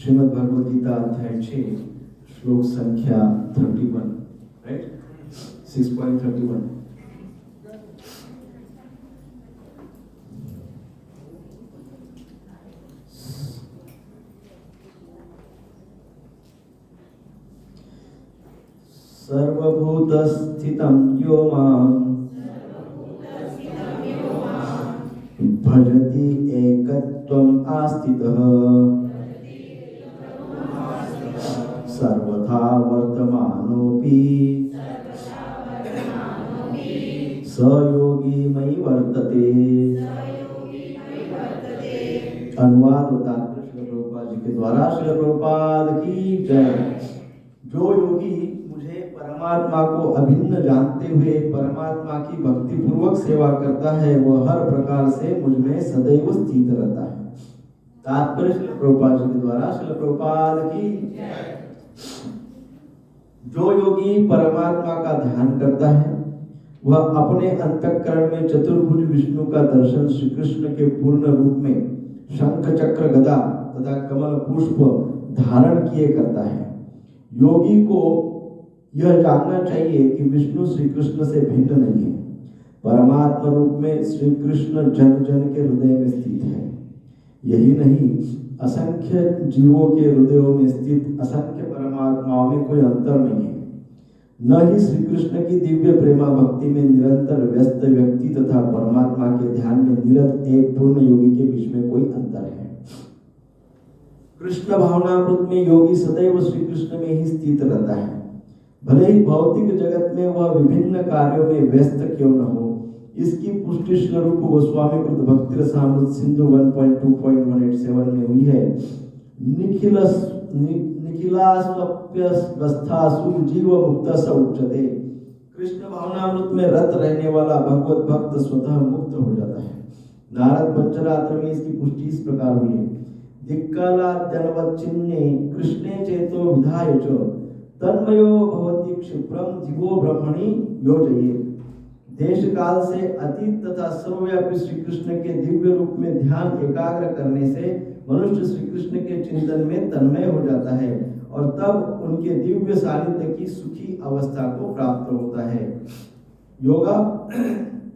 श्रीमद् भगवद गीता अध्याय 6 श्लोक संख्या 31, राइट 6.31। सर्वभूतस्थितं यो मां भजति एकत्वम् आस्थितः सर्वथा वर्तमानोऽपि स योगी मयि वर्तते। अनुवाद और तात्पर्य श्रील प्रभुपाद जी के द्वारा। श्रील प्रभुपाद की जय। जो योगी मुझे परमात्मा को अभिन्न जानते हुए परमात्मा की भक्ति पूर्वक सेवा करता है वह हर प्रकार से मुझ में सदैव स्थित रहता है। तात्पर्य श्रील प्रभुपाद जी के द्वारा। श्रील प्रभुपाद की जय। जो योगी परमात्मा का ध्यान करता है वह अपने अंतःकरण में चतुर्भुज विष्णु का दर्शन श्री कृष्ण के पूर्ण रूप में शंख चक्र गदा तथा कमल पुष्प धारण किए करता है। योगी को यह जानना चाहिए कि विष्णु श्री कृष्ण से भिन्न नहीं है। परमात्मा रूप में श्री कृष्ण जन जन के हृदय में स्थित है। यही नहीं, असंख्य जीवों के हृदयों में स्थित असंख्य परमात्माओं में कोई अंतर नहीं है। न ही श्री कृष्ण की दिव्य प्रेमा भक्ति में निरंतर व्यस्त व्यक्ति तथा परमात्मा के ध्यान में निरत एक पूर्ण योगी के बीच में कोई अंतर है। कृष्ण भावनामृत में योगी सदैव श्री कृष्ण में ही स्थित रहता है। भले ही भौतिक जगत में वह विभिन्न कार्यों में व्यस्त क्यों न हो। इसकी पुष्टि श्री रूप गोस्वामी कृत भक्ति रसामृत सिंधु 1.2.187 में हुई है। निखिलास्वप्यवस्थासु जीव मुक्त स उच्यते। कृष्ण भावनामृत में रत रहने वाला भगवत भक्त स्वतः मुक्त हो जाता है। नारद पंचरात्र में इसकी पुष्टि इस प्रकार हुई है। दिक्कालाद्यनवच्चिन्ने कृष्णे चेतो विधाय च तन्मयो भवति क्षिप्रम जीवो ब्रह्मणि योजयेत्। देश काल से अतीत तथा सर्वव्यापी श्री कृष्ण के दिव्य रूप में ध्यान एकाग्र करने से मनुष्य श्री कृष्ण के चिंतन में तन्मय हो जाता है और तब उनके दिव्य सानिध्य की सुखी अवस्था को प्राप्त होता है।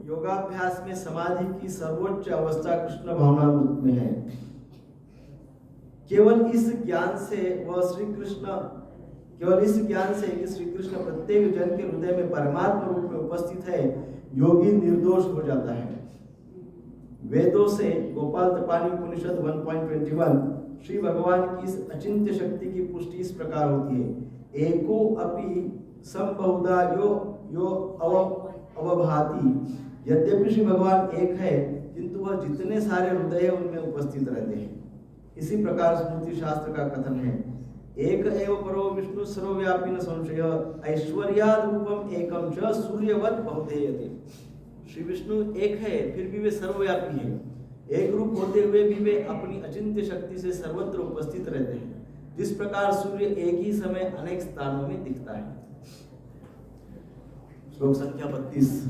योगाभ्यास में समाधि की सर्वोच्च अवस्था कृष्ण भावनामृत में है। केवल इस ज्ञान से कि श्री कृष्ण प्रत्येक जन के हृदय में परमात्मा रूप में उपस्थित है योगी निर्दोष हो जाता है। वेदों से गोपाल तपानी उपनिषद 1.21 श्री भगवान की इस अचिंत्य शक्ति की पुष्टि इस प्रकार होती है। एको अपि संबहुधा यो अवभाति। यद्यपि श्री भगवान एक है किंतु वह जितने सारे हृदय उनमें उपस्थित रहते हैं। इसी प्रकार स्मृति शास्त्र का कथन है। एक एव परो विष्णु सर्वव्यापी न संशय ऐश्वर्याद रूपम एकम च सूर्यवत बहुधेयते। श्री विष्णु एक है फिर भी वे सर्वव्यापी हैं। एक रूप होते हुए भी वे अपनी अचिंत्य शक्ति से सर्वत्र उपस्थित रहते हैं। जिस प्रकार सूर्य एक ही समय अनेक स्थानों में दिखता है। श्लोक संख्या 32।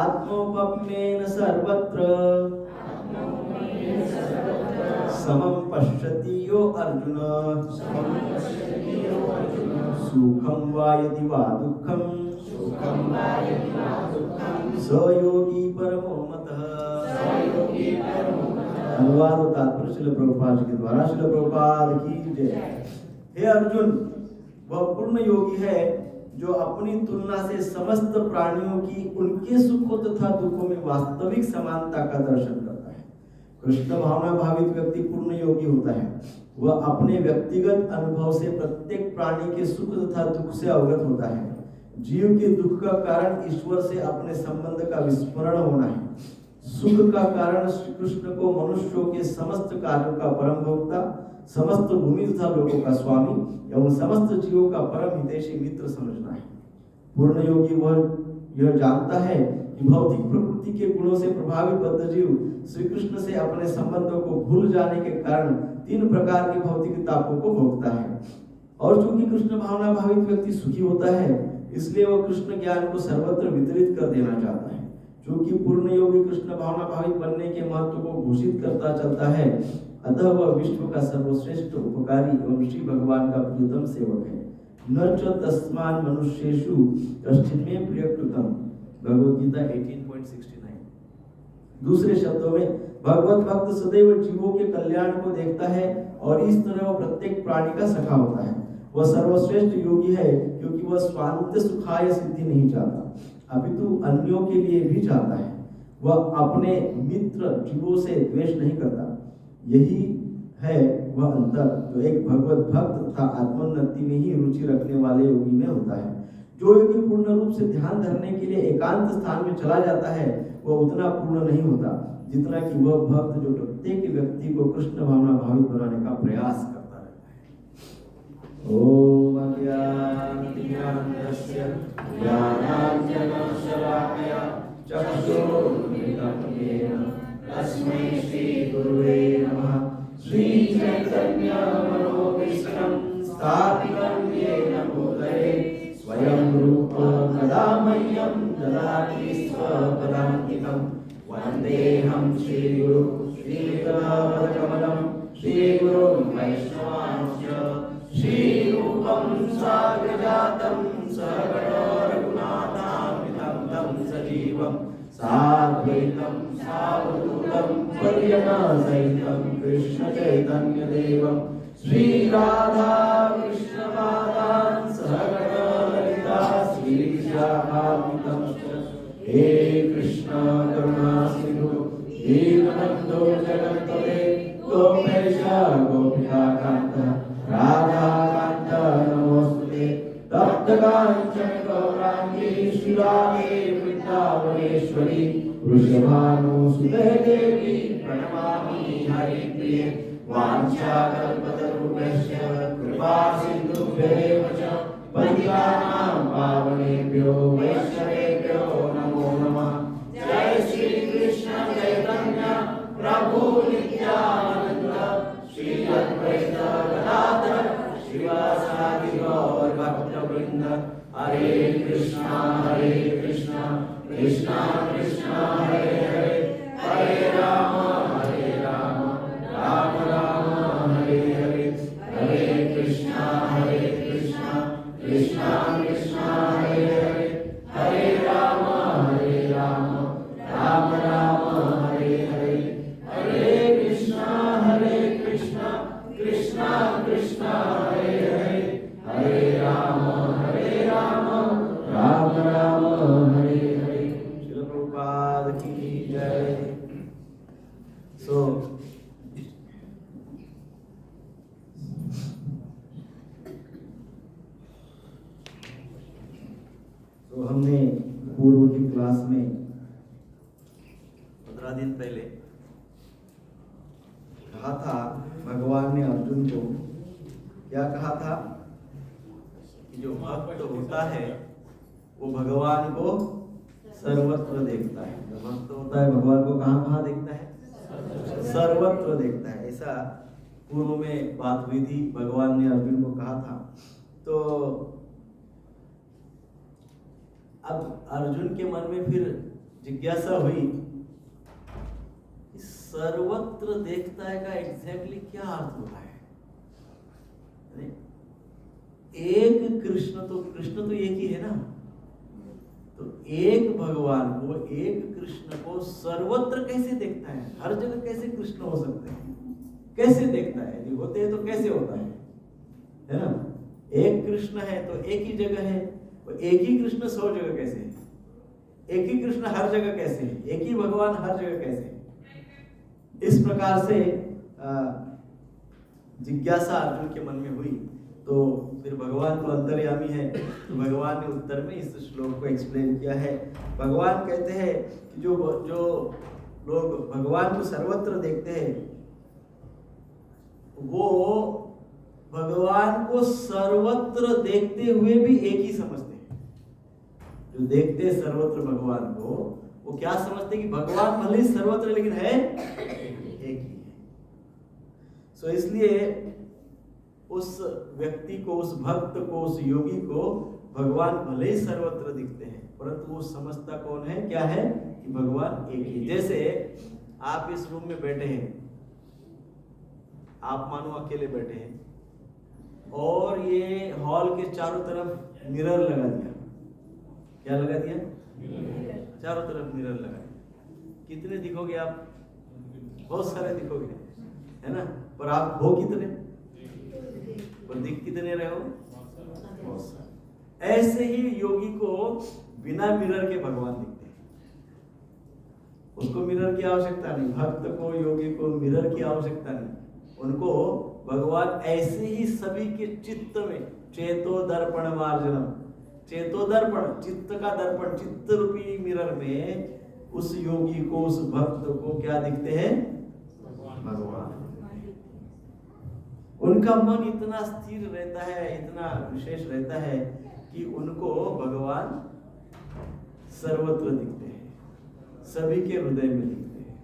आत्मोपम्येन सर्वत्र समं पश्यति यो अर्जुन सुखं वा यदि वा दुःखं स योगी परमो मतः। अनुवाद और तात्पर्य श्रील प्रभुपाद जी के द्वारा। श्रील प्रभुपाद की जय। हे अर्जुन, वह पूर्ण योगी है जो अपनी तुलना से समस्त प्राणियों की उनके सुखों तथा दुखों में वास्तविक समानता का दर्शन करता है। कृष्ण भावना भावित व्यक्ति पूर्ण योगी होता है। वह अपने व्यक्तिगत अनुभव से प्रत्येक प्राणी के सुख तथा दुख से अवगत होता है। जीव के दुख का कारण ईश्वर से अपने संबंध का विस्मरण होना है। सुख का कारण श्री कृष्ण को मनुष्यों के समस्त कार्यों का परम भोक्ता, समस्त भूमि तथा लोगों का स्वामी एवं समस्त जीवों का परम हितैषी मित्र समझना है। पूर्ण योगी वह यह जानता है कि भौतिक प्रकृति के गुणों से प्रभावित बद्ध जीव श्री कृष्ण से अपने संबंधों को भूल जाने के कारण 3 प्रकार की भौतिक तापों को भोगता है। और चूंकि कृष्ण भावना भावित व्यक्ति सुखी होता है इसलिए वह कृष्ण ज्ञान को सर्वत्र वितरित कर देना चाहता है। जो कि पूर्ण योगी कृष्ण भावना भावित बनने के महत्व को घोषित करता चलता है, अतः वह विश्व का सर्वश्रेष्ठ उपकारी एवं श्री भगवान का प्रियतम सेवक है। न च तस्मान मनुष्येषु कश्चिन्मे प्रियकृतम, भगवद गीता 18.69। दूसरे शब्दों में भगवत भक्त सदैव जीवों के कल्याण को देखता है और इस तरह वह प्रत्येक प्राणी का सखा होता है। वह सर्वश्रेष्ठ योगी है क्योंकि वह स्वांत सुखाय सिद्धि नहीं चाहता, अपितु अन्यों के लिए भी चाहता है। वह अपने मित्र जीवों से द्वेष नहीं करता। यही है वह अंतर जो एक भगवत भक्त तथा आत्मोन्नति में ही रुचि रखने वाले योगी में होता है। जो योगी पूर्ण रूप से ध्यान धरने के लिए एकांत स्थान में चला जाता है, वह उतना पूर्ण नहीं होता जितना कि वह भक्त जो प्रत्येक व्यक्ति को कृष्ण भावना भावित बनाने का प्रयास करता रहता है। ओम अज्ञानतिमिरान्धस्य ज्ञानाञ्जनशलाकया चक्षुरुन्मिलितं येन तस्मै श्रीगुरुवे नमः। श्रीचैतन्य मनोभीष्टं स्थापितं येन भूतले स्वयं रूप कदा मह्यं ददाति स्वपदान्तिकं। वन्देऽहं श्रीगुरु श्रीयुतपदकमलं श्रीगुरुं वैष्णवांश्च श्रीरूपं साग्रजातं सहगणो रघुनाथान्वितं तं सजीवं साद्वैतं सावधूतं परिजनसहितं कृष्णचैतन्यदेवं श्रीराधा कृष्णपादान् सहगण ललिता श्रीविशाखान्वितं हे कृष्ण करुणा सिंधु दीनबन्धो जगत्पते गोपेश गोपिकान्त राधाकान्त नमोस्तुते। तप्तकाञ्चन गौराङ्गी श्रीराधे वृन्दावनेश्वरी वृषभानुसुते देवी प्रणमामि हरिप्रिये। वाञ्छाकल्पतरुभ्यश्च कृपा सिन्धुभ्येव च पतितानां पावनेभ्यो वैष्णवेभ्यो नमो नमः। जय श्री कृष्ण चैतन्य प्रभु नित्यानंद श्री अद्वैत गदाधर श्रीवासादि गौर भक्तवृंद। हरे कृष्णा कृष्णा कृष्णा हरे हरे, हरे राम राम राम हरे हरे, हरे कृष्णा कृष्णा कृष्णा हरे हरे, हरे राम राम राम हरे हरे, हरे कृष्णा कृष्णा कृष्णा हरे हरे, हरे राम राम राम हरे हरे। श्रील प्रभुपाद की जय। तो हमने पूर्व की क्लास में 15 दिन पहले कहा था, भगवान ने अर्जुन को क्या कहा था कि जो भक्त होता है वो भगवान को सर्वत्र देखता है। जो भक्त होता है भगवान को कहाँ कहाँ देखता है? सर्वत्र देखता है। ऐसा पूर्व में बात हुई थी, भगवान ने अर्जुन को कहा था। तो अब अर्जुन के मन में फिर जिज्ञासा हुई, सर्वत्र देखता है का एग्जैक्टली क्या अर्थ होता है? एक कृष्ण तो एक ही है ना, तो एक भगवान को, एक कृष्ण को सर्वत्र कैसे देखता है? हर जगह कैसे कृष्ण हो सकते हैं? कैसे देखता है? यदि होते हैं तो कैसे होता है ना? एक कृष्ण है तो एक ही जगह है, तो एक ही कृष्ण 100 जगह कैसे है? एक ही कृष्ण हर जगह कैसे है? एक ही भगवान हर जगह कैसे है? इस प्रकार से जिज्ञासा अर्जुन के मन में हुई। तो फिर भगवान तो अंतर्यामी है, तो भगवान ने उत्तर में इस श्लोक को एक्सप्लेन किया है। भगवान कहते हैं कि जो लोग भगवान को सर्वत्र देखते हैं वो भगवान को सर्वत्र देखते हुए भी एक ही समझते हैं। जो देखते हैं सर्वत्र भगवान को, वो क्या समझते हैं कि भगवान भले ही सर्वत्र लेकिन है एक ही है। सो इसलिए उस व्यक्ति को, उस भक्त को, उस योगी को भगवान भले ही सर्वत्र दिखते हैं, परंतु वो समझता कौन है? क्या है? कि भगवान एक ही। जैसे आप इस रूम में बैठे हैं, आप मानो अकेले बैठे हैं और ये हॉल के चारों तरफ मिरर लगा दिया। क्या लगा दिया? चारों तरफ मिरर लगा दिया। कितने दिखोगे आप? बहुत सारे दिखोगे, है ना? पर आप हो कितने? पर दिख कितने रहे हो? बहुत सारे। ऐसे ही योगी को बिना मिरर के भगवान दिखते हैं। उसको मिरर की आवश्यकता नहीं, भक्त को, योगी को मिरर की आवश्यकता नहीं। उनको भगवान ऐसे ही सभी के चित्त में, चेतो दर्पण मार्जनम, चेतो दर्पण, चित्त का दर्पण, चित्त रूपी मिरर में उस योगी को, उस भक्त को क्या दिखते हैं? भगवान। उनका मन इतना स्थिर रहता है, इतना विशेष रहता है कि उनको भगवान सर्वत्र दिखते हैं, सभी के हृदय में दिखते हैं,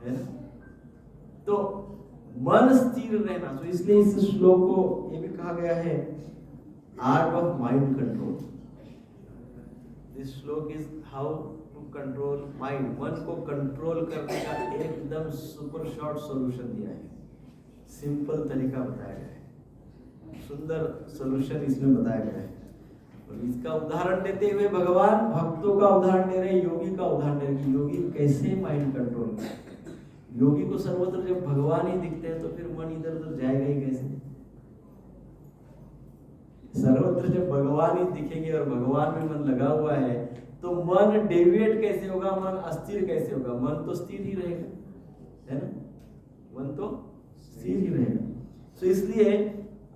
है ना? तो मन स्थिर रहना, तो इसलिए इस श्लोक को ये भी कहा गया है art of mind control. This shloka is how to control mind. मन को कंट्रोल करने का एकदम सुपर शॉर्ट सॉल्यूशन दिया है, सिंपल तरीका बताया गया है, सुंदर सॉल्यूशन इसमें बताया गया है। और इसका उदाहरण देते हुए भगवान भक्तों का उदाहरण दे रहे, योगी का उदाहरण दे रहे, योगी कैसे माइंड कंट्रोल करे। योगी को सर्वत्र जब भगवान ही दिखते हैं तो फिर मन इधर उधर जाएगा ही कैसे? सर्वत्र जब भगवान ही दिखेंगे और भगवान में मन लगा हुआ है तो मन डेविएट कैसे होगा? मन अस्थिर कैसे होगा? मन तो स्थिर ही रहेगा, है ना? मन तो स्थिर ही रहेगा। तो इसलिए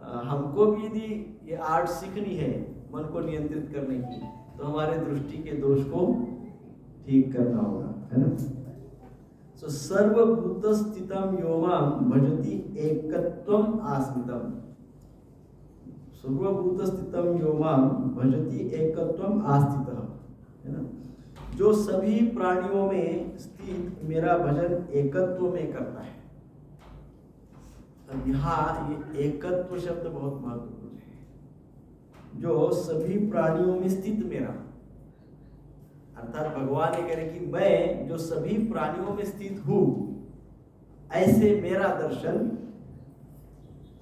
हमको भी यदि ये आर्ट सीखनी है मन को नियंत्रित करने की, तो हमारे दृष्टि के दोष को ठीक करना होगा, है ना? सो सर्वभूत स्थितम यो मां भजति एकत्वम आस्मितम। सर्वभूत स्थितम यो मां भजति एकत्वम आस्थितः, है ना? जो सभी प्राणियों में स्थित मेरा भजन एकत्व में करता है। अब यहाँ ये एकत्व शब्द बहुत महत्वपूर्ण है। जो सभी प्राणियों में स्थित मेरा, अर्थात भगवान ये कह रहे कि मैं जो सभी प्राणियों में स्थित हूं, ऐसे मेरा दर्शन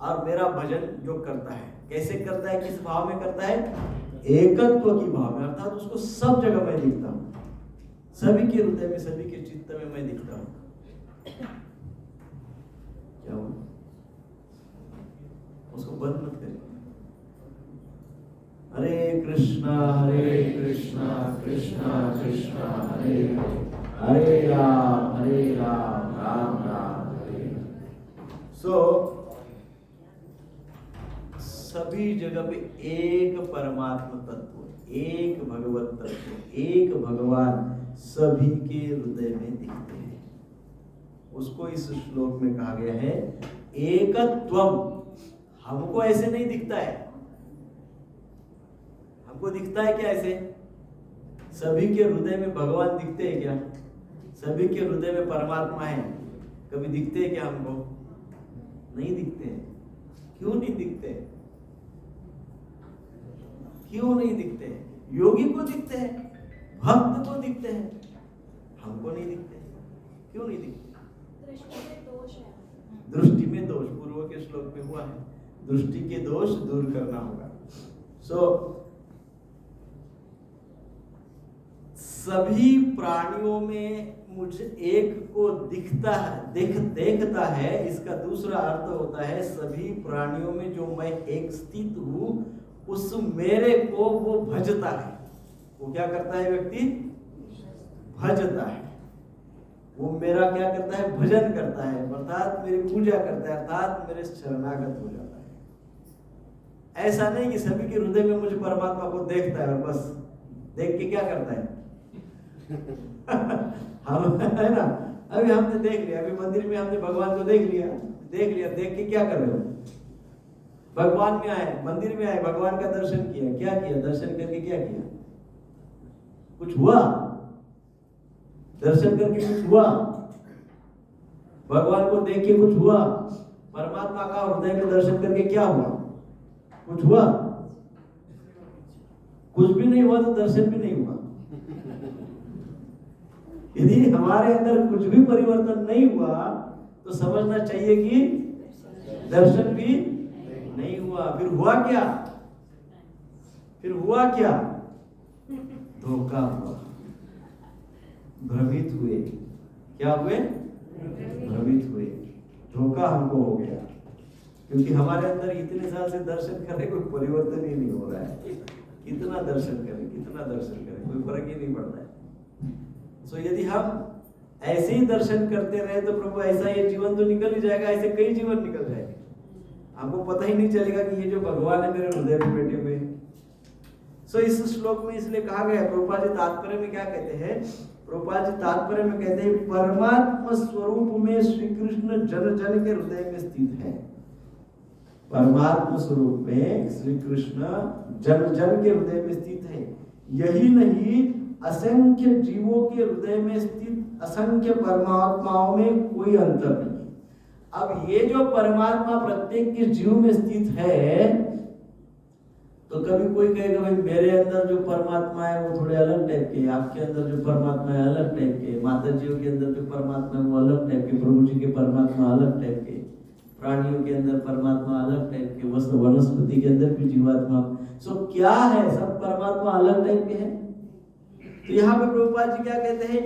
और मेरा भजन जो करता है, कैसे करता है, किस भाव में करता है? एकत्व की भाव में, अर्थात उसको सब जगह मैं दिखता हूं, सभी के हृदय में, सभी के चित्त में मैं दिखता हूं। क्या हुआ? उसको बंद मत करिए। हरे कृष्णा कृष्णा कृष्णा हरे हरे, हरे राम, राम राम हरे। सो सभी जगह पे एक परमात्मा तत्व, एक भगवत तत्व, एक भगवान सभी के हृदय में दिखते हैं। उसको इस श्लोक में कहा गया है एकत्वम। हमको ऐसे नहीं दिखता है, हमको दिखता है क्या ऐसे? सभी के हृदय में भगवान दिखते हैं क्या? सभी के हृदय में परमात्मा है, कभी दिखते हैं क्या हमको? नहीं दिखते हैं। क्यों नहीं दिखते? क्यों नहीं दिखते? योगी को दिखते हैं, भक्त को दिखते हैं, हमको नहीं दिखते। क्यों नहीं दिखते? दृष्टि में दोष है। दृष्टि में दोष, पूर्व के श्लोक में हुआ है, दृष्टि के दोष दूर करना होगा। सो सभी प्राणियों में मुझे एक को दिखता है, देखता है, इसका दूसरा अर्थ होता है सभी प्राणियों में जो मैं एक स्थित हूं, उस मेरे को वो भजता है। वो क्या करता है? व्यक्ति भजता है। वो मेरा क्या करता है? भजन करता है, अर्थात मेरी पूजा करता है, अर्थात मेरे शरणागत हो जाता है। ऐसा नहीं कि सभी के हृदय में मुझे परमात्मा को देखता है और बस देख के क्या करता है? हम, है ना, अभी हमने देख लिया, अभी मंदिर में हमने भगवान को देख लिया, देख के क्या कर रहे हो? भगवान में आए, मंदिर में आए, भगवान का दर्शन किया, क्या किया? दर्शन करके क्या किया? कुछ हुआ? दर्शन करके कुछ हुआ? भगवान को देख के कुछ हुआ? परमात्मा का हृदय में दर्शन करके क्या हुआ? कुछ हुआ? कुछ भी नहीं हुआ तो दर्शन भी नहीं हुआ। यदि हमारे अंदर कुछ भी परिवर्तन नहीं हुआ तो समझना चाहिए कि दर्शन भी नहीं हुआ। फिर हुआ क्या? धोखा हुआ, भ्रमित हुए। क्या हुए? भ्रमित हुए, धोखा हमको हो गया, क्योंकि हमारे अंदर इतने साल से दर्शन करने कोई परिवर्तन ही नहीं हो रहा है। कितना दर्शन करें, कोई फर्क ही नहीं पड़ता है। सो यदि हम ऐसे ही दर्शन करते रहे तो प्रभु ऐसा ये जीवन तो निकल ही जाएगा, ऐसे कई जीवन निकल जाएंगे, हमको पता ही नहीं चलेगा कि ये जो भगवान है मेरे हृदय में बैठे हुए। सो इस श्लोक में इसलिए कहा गया, प्रभुपाद जी तात्पर्य में क्या कहते हैं? प्रभुपाद जी तात्पर्य में कहते हैं परमात्मा स्वरूप में श्री कृष्ण जन जन के हृदय में स्थित है। परमात्मा स्वरूप में श्री कृष्ण जन जन के हृदय में स्थित है। यही नहीं, असंख्य जीवों के हृदय में स्थित असंख्य परमात्माओं में कोई अंतर नहीं। अब ये जो परमात्मा प्रत्येक के जीव में स्थित है, तो कभी कोई कहेगा भाई मेरे अंदर जो परमात्मा है वो थोड़े अलग टाइप के, आपके अंदर जो परमात्मा है अलग टाइप के, माता जी के अंदर जो परमात्मा है वो अलग टाइप के, प्रभु जी के परमात्मा अलग टाइप के, प्राणियों के अंदर परमात्मा अलग टाइप के, वनस्पति के अंदर भी जीवात्मा। सो क्या है? सब परमात्मा अलग टाइप के हैं। तो यहाँ पे प्रभुपाद जी क्या कहते हैं?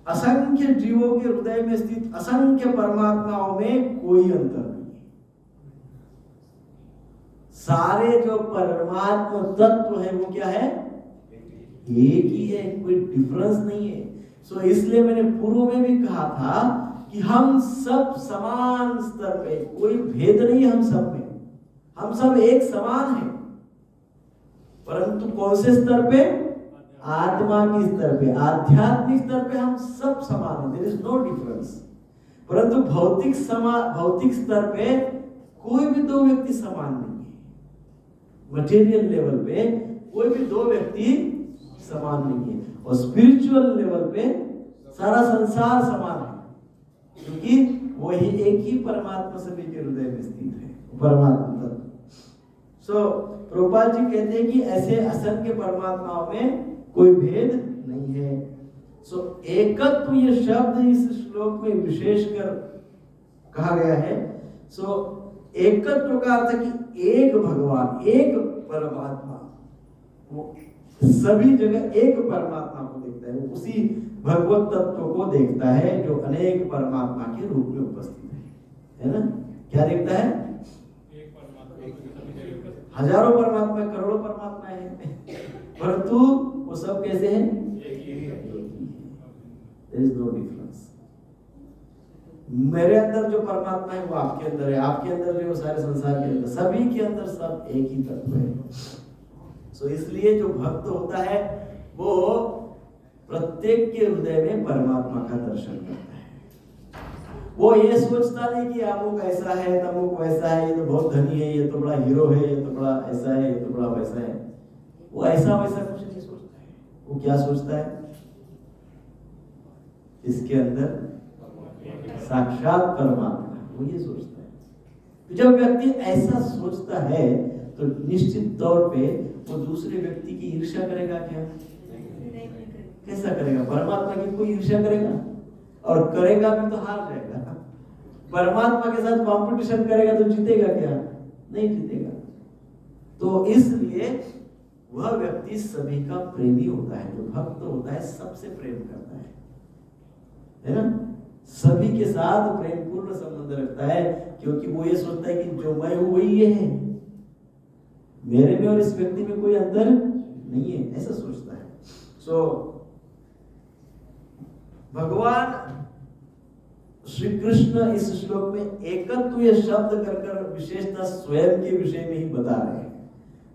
असंख्य जीवों के हृदय में स्थित असंख्य परमात्माओं में कोई अंतर नहीं है। सारे जो परमात्मा तत्व है वो क्या है? एक ही है, कोई डिफरेंस नहीं है। सो इसलिए मैंने पूर्व में भी कहा था कि हम सब समान स्तर पे, कोई भेद नहीं है हम सब में, हम सब एक समान हैं। परंतु कौन से स्तर पे? आत्मा के स्तर पे, आध्यात्मिक स्तर पे हम सब समान हैं, देयर इज नो डिफरेंस। परंतु भौतिक स्तर पे कोई भी दो व्यक्ति समान नहीं है। मटेरियल लेवल पे कोई भी दो व्यक्ति समान नहीं है, और स्पिरिचुअल लेवल पे सारा संसार समान है, क्योंकि वही एक ही परमात्मा सभी के हृदय में स्थित है, परमात्मा तत्व। सो प्रभुपाद जी कहते हैं कि ऐसे असंख्य परमात्माओं में कोई भेद नहीं है। सो एकत्व ये शब्द इस श्लोक में विशेषकर कहा गया है। सो एकत्व का अर्थ कि एक भगवान, एक परमात्मा, वो सभी जगह एक परमात्मा को देखता है, उसी भगवत तत्व को देखता है जो अनेक परमात्मा के रूप में उपस्थित है ना? क्या देखता है? हजारों परमात्मा, करोड़ों परमात्मा है, परंतु वो सब कैसे हैं? There is no difference। मेरे अंदर जो परमात्मा है वो आपके अंदर है, आपके अंदर जो सारे संसार के अंदर, सभी के अंदर सब एक ही तत्व है। सो इसलिए जो भक्त होता है वो प्रत्येक के हृदय में परमात्मा का दर्शन करता है। वो ये सोचता नहीं कि अमुक ऐसा है, तमुक वैसा है, ये तो बहुत धनी है, ये तो बड़ा हीरो है, ये तो बड़ा ऐसा है, ये तो बड़ा वैसा है। वो ऐसा वैसा कुछ नहीं सोचता है। वो क्या सोचता है? इसके अंदर साक्षात परमात्मा, वो ये सोचता है। तो जब व्यक्ति ऐसा सोचता है तो निश्चित तौर पे वो दूसरे व्यक्ति की ईर्ष्या करेगा क्या? कैसा करेगा? परमात्मा की कोई ईर्ष्या करेगा? और करेगा भी तो हार जाएगा। परमात्मा के साथ कंपटीशन करेगा तो जीतेगा क्या? नहीं जीतेगा। तो इसलिए वह व्यक्ति सभी का प्रेमी होता है, जो भक्त होता है सबसे प्रेम करता है ना? सभी के साथ प्रेमपूर्ण संबंध रखता है, क्योंकि वो ये सोचता है कि जो मैं हूं वही ये है, मेरे में और इस व्यक्ति में कोई अंतर नहीं है, ऐसा सोचता है। सो भगवान श्री कृष्ण इस श्लोक में एकत्व ये शब्द कर विशेषता स्वयं के विषय में ही बता रहे हैं।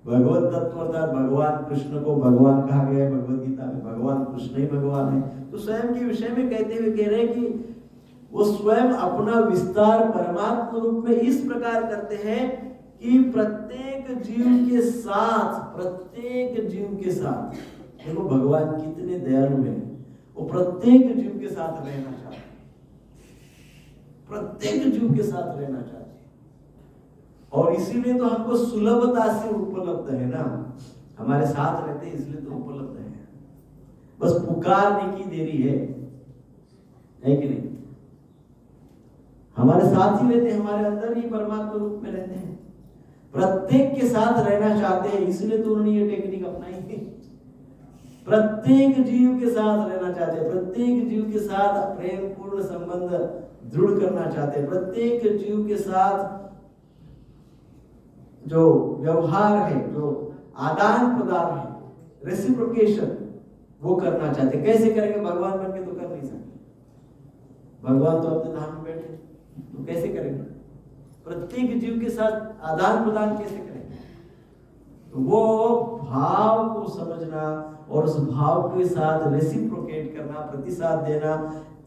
भगवत तत्व अर्थात भगवान कृष्ण को भगवान कहा गया है भगवत गीता में, भगवान कृष्ण ही भगवान है। तो स्वयं के विषय में कहते हुए कह रहे हैं कि वो स्वयं अपना विस्तार परमात्मा रूप में इस प्रकार करते हैं कि प्रत्येक जीव के साथ देखो भगवान कितने दयालु हैं, वो प्रत्येक जीव के साथ रहना चाहते हैं, प्रत्येक जीव के साथ रहना चाहते हैं। और इसीलिए तो हमको सुलभता से उपलब्ध है ना, हमारे साथ रहते हैं इसलिए तो उपलब्ध है। बस पुकारने की देरी है है कि नहीं? हमारे साथ ही रहते हैं, हमारे अंदर ही परमात्मा रूप में रहते हैं, प्रत्येक के साथ रहना चाहते हैं, इसलिए तो उन्होंने ये टेक्निक अपनाई है। प्रत्येक जीव के साथ रहना चाहते हैं, प्रत्येक जीव के साथ प्रेम पूर्ण संबंध दृढ़ करना चाहते हैं, प्रत्येक जीव के साथ जो व्यवहार है, जो आदान प्रदान है, रेसिप्रोकेशन, वो करना चाहते हैं। कैसे करेंगे? भगवान बन के तो कर नहीं सकते, भगवान तो अपने धाम में बैठे, तो कैसे करेंगे? प्रत्येक जीव के साथ आदान प्रदान कैसे करेंगे? तो वो भाव को समझना और उस भाव के साथ रेसिप्रोकेट करना, प्रतिसाद देना,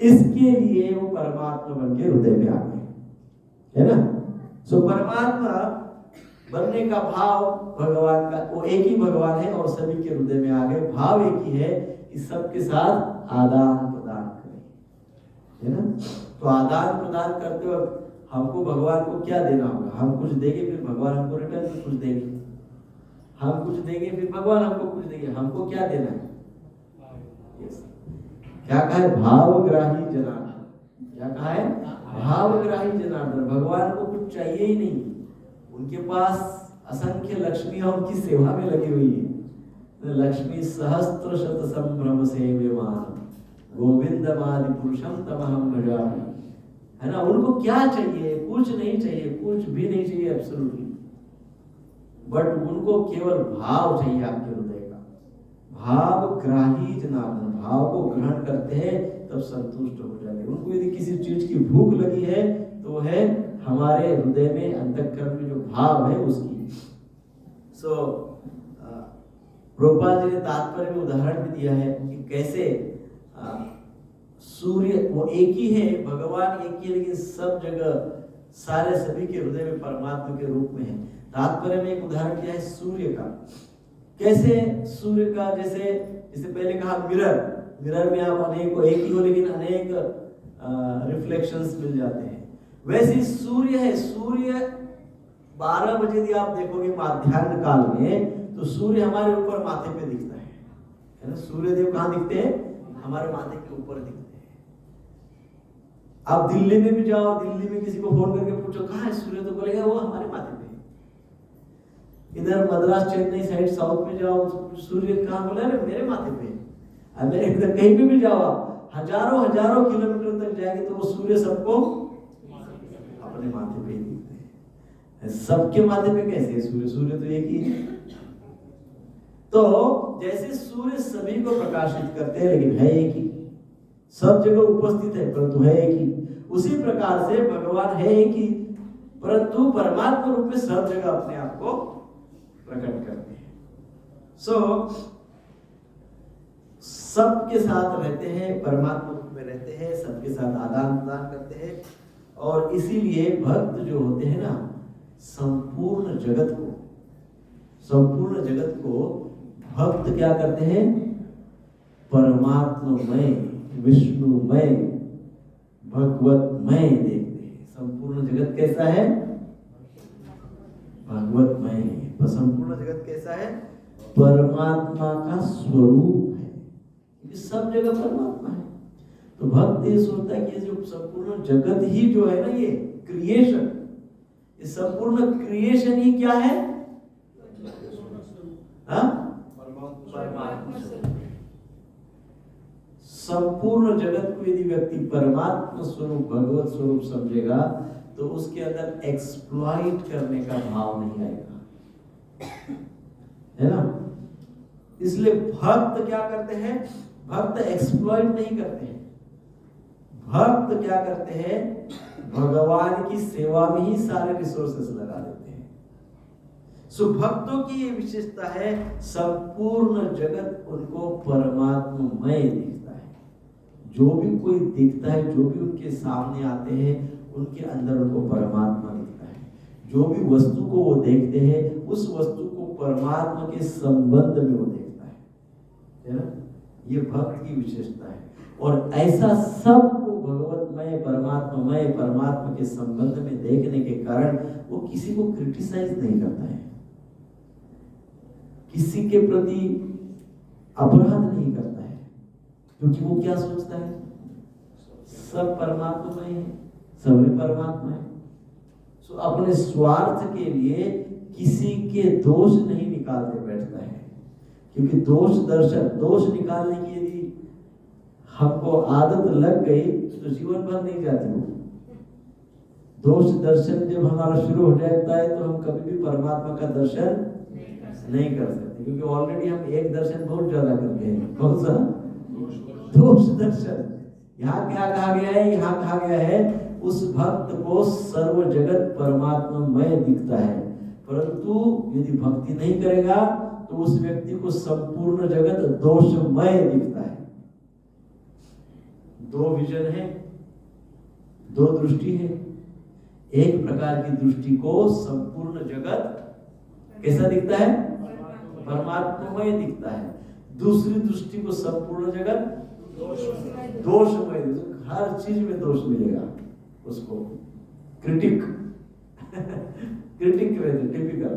इसके लिए वो परमात्मा बन के हृदय में आ गए, है ना? सो परमात्मा बनने का भाव भगवान का, वो एक ही भगवान है और सभी के हृदय में आ गए। भाव एक ही है कि सबके साथ आदान प्रदान करें, है ना? तो आदान प्रदान करते वक्त हमको भगवान को क्या देना होगा? हम कुछ देंगे, फिर भगवान हमको रिटर्न में कुछ देंगे, हम कुछ देंगे, फिर भगवान हमको कुछ देंगे। हमको क्या देना है? क्या कहा है? भावग्राही जनार्दन। क्या कहा है? भावग्राही जनार्दन। भगवान को कुछ चाहिए ही नहीं, उनके पास असंख्य लक्ष्मियां उनकी सेवा में लगी हुई है। लक्ष्मी सहस्त्र शत संभ्रम सेव्यमान गोविंदमादि पुरुषम तमहम भजामि, है ना? उनको क्या चाहिए? कुछ नहीं चाहिए, कुछ भी नहीं चाहिए एब्सोल्युटली, बट उनको केवल भाव चाहिए, आपके हृदय का भावग्राही जनार्दन। भाव को ग्रहण करते हैं तब संतुष्ट हो जाएंगे। उनको यदि किसी चीज की भूख लगी है तो है हमारे हृदय में, अंतःकरण में जो भाव है उसकी। सो प्रभुपाद जी ने तात्पर्य में उदाहरण भी दिया है कि कैसे सूर्य वो एक ही है, भगवान एक ही है, लेकिन सब जगह सारे सभी के हृदय में परमात्मा के रूप में है। तात्पर्य में एक उदाहरण दिया है सूर्य का। कैसे सूर्य का? जैसे पहले कहा मिरर में आप अनेक एक ही हो लेकिन अनेक रिफ्लेक्शंस मिल जाते हैं। वैसे सूर्य है, सूर्य 12 बजे यदि आप देखोगे माध्याह्न काल में, तो सूर्य हमारे ऊपर माथे पे दिखता है ना? सूर्य देव कहाँ दिखते हैं? हमारे माथे के ऊपर दिखते हैं। आप दिल्ली में भी जाओ, दिल्ली में किसी को फोन करके पूछो कहाँ है सूर्य, तो बोलेगा वो हमारे माथे पे है। इधर मद्रास चेन्नई साइड साउथ में जाओ, सूर्य कहाँ? बोले अरे मेरे माथे पे है। अरे इधर कहीं भी जाओ आप, हजारों किलोमीटर तक जाएंगे तो वो सूर्य सबको अपने माथे पे ही दिखते हैं। सबके माथे पे कैसे है सूर्य? सूर्य तो एक ही है। तो जैसे सूर्य सभी को प्रकाशित करते हैं लेकिन है एक ही, सब जगह उपस्थित है परंतु है एक ही, उसी प्रकार से भगवान है एक ही परंतु परमात्मा रूप में सब जगह अपने आप को प्रकट करते हैं। सबके साथ रहते हैं, परमात्मा रूप में रहते हैं, सबके साथ आदान प्रदान करते हैं। और इसीलिए भक्त जो होते हैं ना, संपूर्ण जगत को भक्त क्या करते हैं? परमात्ममय, विष्णुमय, भगवतमय देखते हैं। संपूर्ण जगत कैसा है? भगवतमय। संपूर्ण जगत कैसा है? परमात्मा का स्वरूप है, क्योंकि सब जगह परमात्मा है। तो भक्त ये सोचता है कि जो संपूर्ण जगत ही जो है ना, ये क्रिएशन, ये संपूर्ण क्रिएशन ही क्या है? परमात्मा। संपूर्ण जगत को यदि व्यक्ति परमात्मा स्वरूप, भगवत स्वरूप समझेगा तो उसके अंदर एक्सप्लॉइट करने का भाव नहीं आएगा, है ना? इसलिए भक्त क्या करते हैं? भक्त एक्सप्लॉइट नहीं करते हैं। भक्त क्या करते हैं? भगवान की सेवा में ही सारे रिसोर्सेस लगा देते हैं। सो भक्तों की ये विशेषता है, संपूर्ण जगत उनको परमात्ममय दिखता है। जो भी कोई दिखता है, जो भी उनके सामने आते हैं, उनके अंदर उनको परमात्मा दिखता है। जो भी वस्तु को वो देखते हैं, उस वस्तु को परमात्मा के संबंध में वो देखता है ना? ये भक्त की विशेषता है। और ऐसा सबको भगवतमय, परमात्मामय, परमात्मा के संबंध में देखने के कारण वो किसी को क्रिटिसाइज नहीं करता है, किसी के प्रति अपराध नहीं करता है, क्योंकि वो क्या सोचता है? सब परमात्मा में है, सभी परमात्मा है। सो अपने स्वार्थ के लिए किसी के दोष नहीं निकालते बैठता है, क्योंकि दोष निकालने की यदि हमको आदत लग गई तो जीवन भर नहीं जाती वो। दोष दर्शन जब हमारा शुरू हो जाता है तो हम कभी भी परमात्मा का दर्शन नहीं कर सकते, क्योंकि ऑलरेडी हम एक दर्शन बहुत ज्यादा करते हैं। कौन सा? दोष दर्शन। यहाँ क्या कहा गया है? यहाँ कहा गया है उस भक्त को सर्व जगत परमात्मामय दिखता है, परंतु यदि भक्ति नहीं करेगा तो उस व्यक्ति को संपूर्ण जगत दोषमय दिखता है। दो विजन है, दो दृष्टि है। एक प्रकार की दृष्टि को संपूर्ण जगत कैसा दिखता है? परमात्मामय दिखता है। दूसरी दृष्टि को संपूर्ण जगत दोषमय, हर चीज में दोष मिलेगा उसको। क्रिटिक टिपिकल,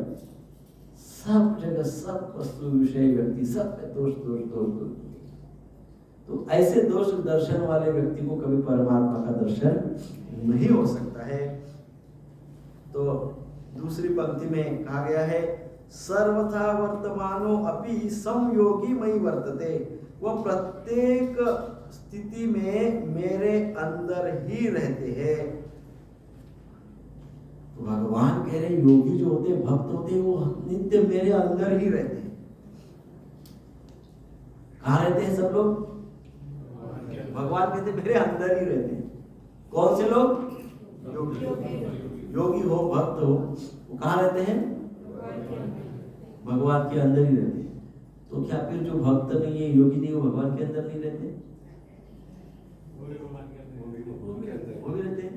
सब जगह सब वस्तु विषय व्यक्ति सब में दोष दोष दोष दोष। तो ऐसे दोष दर्शन वाले व्यक्ति को कभी परमात्मा का दर्शन नहीं हो सकता है। तो दूसरी पंक्ति में कहा गया है सर्वथा वर्तमानो अपि संयोगी मयि वर्तते, वह प्रत्येक स्थिति में मेरे अंदर ही रहते हैं। तो भगवान कह रहे योगी जो होते हैं, भक्त होते हैं, वो नित्य मेरे अंदर ही रहते हैं। कहाँ रहते हैं सब लोग? भगवान कहते मेरे अंदर ही रहते हैं। कौन से लोग? योगी हो, भक्त हो, वो कहाँ रहते हैं? भगवान के अंदर ही रहते हैं। तो क्या फिर जो भक्त नहीं है, योगी नहीं, वो भगवान के अंदर नहीं रहते? वो भी रहते हैं।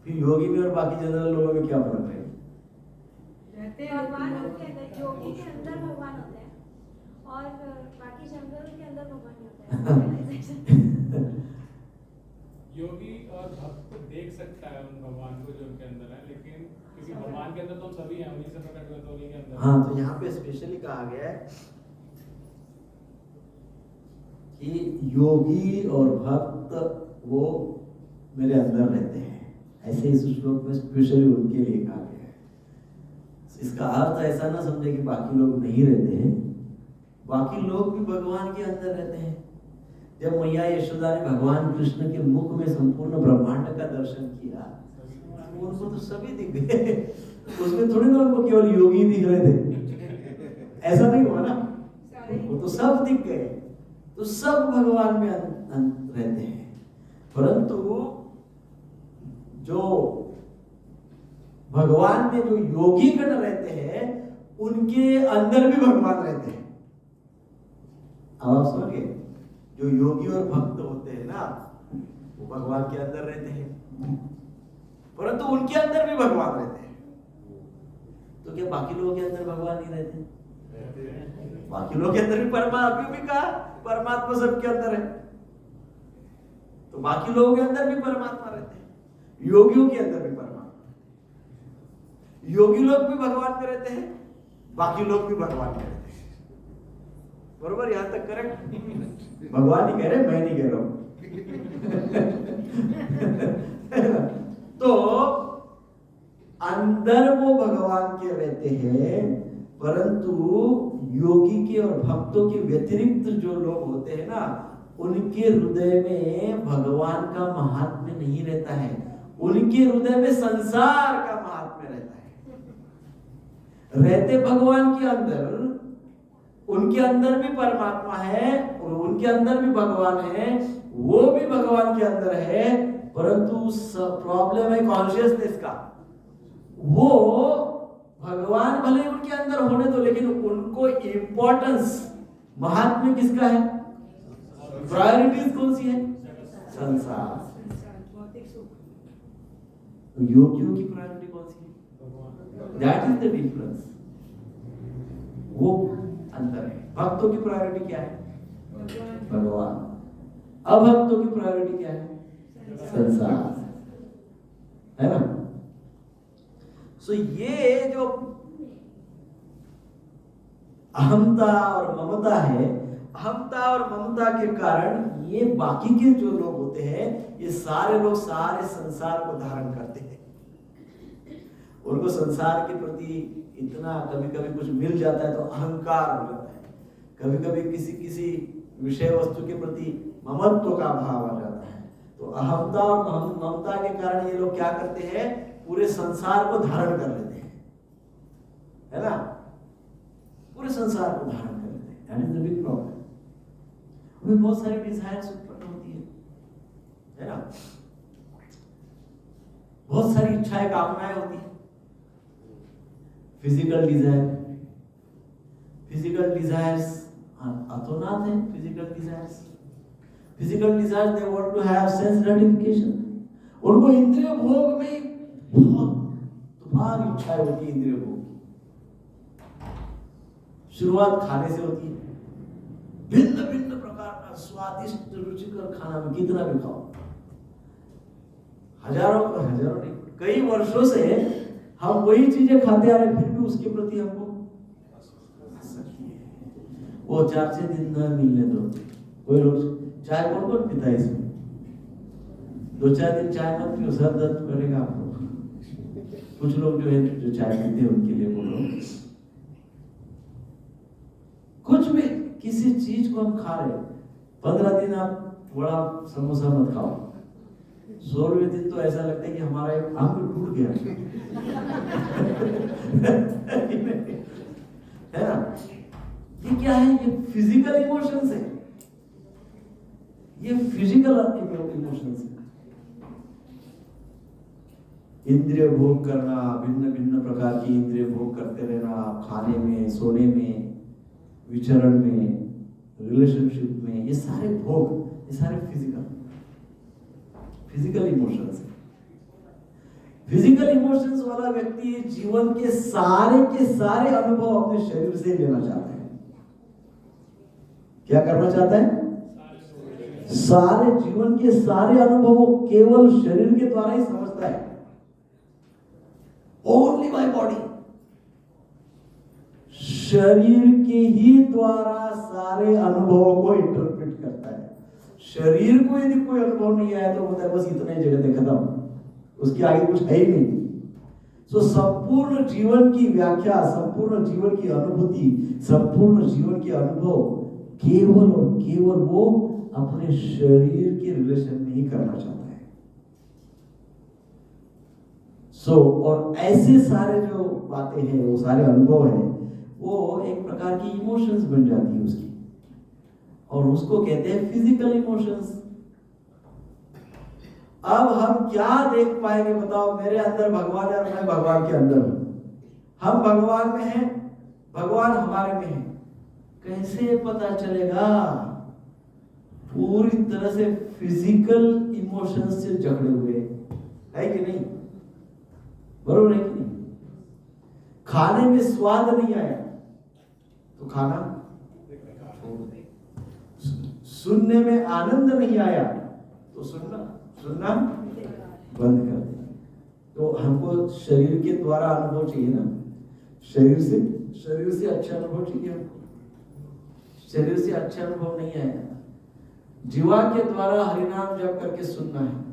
फिर योगी में और बाकी जनरल लोगों में क्या फर्क है? भगवान के अंदर, योगी के अंदर भगवान होते हैं और बाकी जनरल के अंदर भगवान होते हैं। योगी और भक्त देख सकता है उन भगवान को जो उनके अंदर है, लेकिन क्योंकि भगवान के अंदर तो हम सभी हैं, उन्हीं से प्रकट हुए तो उन्हीं के अंदर। हाँ, तो यहाँ पे स्पेशली कहा गया है कि योगी और भक्त वो मेरे अंदर रहते हैं। ऐसे इस श्लोक में स्पेशली उनके लिए कहा गया है। इसका अर्थ ऐसा ना समझे कि बाकी लोग नहीं रहते हैं, बाकी लोग भी भगवान के अंदर रहते हैं। जब मैया यशोदा ने भगवान कृष्ण के मुख में संपूर्ण ब्रह्मांड का दर्शन किया, तो उनको तो सभी दिख गए। उसमें थोड़ी ना उनको केवल योगी दिख रहे थे, ऐसा नहीं हुआ ना, वो तो सब दिख गए। तो सब भगवान में रहते हैं, परंतु जो भगवान में जो योगी गण रहते हैं उनके अंदर भी भगवान रहते हैं। अब आप समझ गए? जो योगी और भक्त होते हैं ना, वो भगवान के अंदर रहते हैं, परंतु उनके अंदर भी भगवान रहते हैं। तो क्या बाकी लोगों के अंदर भगवान नहीं रहते? बाकी लोगों के अंदर भी परमात्मा, भी कहा परमात्मा सबके अंदर है, तो बाकी लोगों के अंदर भी परमात्मा रहते हैं, योगियों के अंदर भी परमात्मा। योगी लोग भी भगवान में रहते हैं, बाकी लोग भी भगवान में रहते हैं। बरोबर? यहां तक करेक्ट? भगवान ही कह रहे, मैं नहीं कह रहा हूं। तो अंदर वो भगवान के रहते हैं, परंतु योगी के और भक्तों के व्यतिरिक्त जो लोग होते हैं ना, उनके हृदय में भगवान का महात्म्य नहीं रहता है, उनके हृदय में संसार का महात्म्य रहता है। रहते भगवान के अंदर, उनके अंदर भी परमात्मा है, उनके अंदर भी भगवान है, वो भी भगवान के अंदर है, परंतु प्रॉब्लम है कॉन्शियसनेस का। वो भगवान भले उनके अंदर होने दो, लेकिन उनको इंपॉर्टेंस, महात्म्य किसका है? प्रायोरिटीज कौन सी है? संसार। योगियों की प्रायोरिटी कौन सी है? That is the difference. वो अंतर है। भक्तों की प्रायोरिटी क्या है? भगवान। अभक्तों की प्रायोरिटी क्या है? संसार, है ना? सो ये जो अहंता और ममता है, अहमता और ममता के कारण ये बाकी के जो लोग होते हैं, ये सारे लोग सारे संसार को धारण करते हैं। उनको संसार के प्रति इतना कभी कभी कुछ मिल जाता है तो अहंकार हो जाता है, कभी कभी किसी विषय वस्तु के प्रति ममत्व का भाव आ जाता है। तो अहमता और ममता के कारण ये लोग क्या करते हैं, पूरे संसार को धारण कर लेते हैं, है ना, पूरे संसार को धारण कर लेते हैं। That is the big problem. हमें बहुत सारी डिजायर्स उत्पन्न होती है ना, बहुत सारी इच्छाएं कामनाएं होती है। फिजिकल डिजायर्स अतोनात है। Physical desires they want to have sense gratification. उनको इंद्रिय भोग में बहुत तूफान इच्छाएं होती है। इंद्रिय भोग शुरुआत खाने से होती है, भिन्न भिन्न प्रकार का स्वादिष्ट रुचिकर खाना में कितना भी खाओ, हजारों नहीं, कई वर्षों से हम वही चीजें खाते आ रहे, फिर भी उसके प्रति हमको वो 4-6 दिन न मिलने दो। कोई लोग चाय कौन पीता है इसमें, 2-4 दिन चाय मत पियो, सर दर्द करेगा आपको। कुछ लोग जो है जो चाय पीते हैं उनके लिए बोलो, कुछ भी किसी चीज को हम खा रहे, 15 दिन आप बड़ा समोसा मत खाओ, 16वें दिन तो ऐसा लगता है कि हमारा एक अंग टूट गया है ना। ये क्या है, ये फिजिकल इमोशंस है, ये फिजिकल इमोशंस है। इंद्रिय भोग करना, भिन्न भिन्न प्रकार की इंद्रिय भोग करते रहना, खाने में, सोने में, विचरण में, रिलेशनशिप में, ये सारे भोग, ये सारे फिजिकल इमोशंस है। फिजिकल इमोशंस वाला व्यक्ति जीवन के सारे अनुभव अपने शरीर से लेना चाहता है। क्या करना चाहता है? सारे जीवन के सारे अनुभव वो केवल शरीर के द्वारा ही समझता है, ओनली बाय बॉडी। शरीर के ही द्वारा सारे अनुभवों को इंटरप्रेट करता है। शरीर को यदि कोई अनुभव नहीं आया तो होता है बस इतना ही जगत है, खत्म, उसके आगे कुछ है ही नहीं। सो संपूर्ण जीवन की व्याख्या, संपूर्ण जीवन की अनुभूति, संपूर्ण जीवन के अनुभव केवल और केवल वो अपने शरीर के रिलेशन में ही करना चाहता है। और ऐसे सारे जो बातें हैं, वो सारे अनुभव हैं, वो एक प्रकार की इमोशंस बन जाती है उसकी, और उसको कहते हैं फिजिकल इमोशंस। अब हम क्या देख पाएंगे बताओ? मेरे अंदर भगवान है और मैं भगवान के अंदर हूं। हम भगवान में हैं, भगवान हमारे में है, कैसे पता चलेगा? पूरी तरह से फिजिकल इमोशंस से जकड़े हुए है कि नहीं? बरोबर है कि नहीं? खाने में स्वाद नहीं आया तो खाना छोड़ दे, सुनने में आनंद नहीं आया तो सुनना बंद कर दे। तो हमको शरीर के द्वारा अनुभव चाहिए ना, शरीर से अच्छा अनुभव चाहिए हमको। शरीर से अच्छा अनुभव नहीं आएगा, जीवा के द्वारा हरिनाम जप करके सुनना है।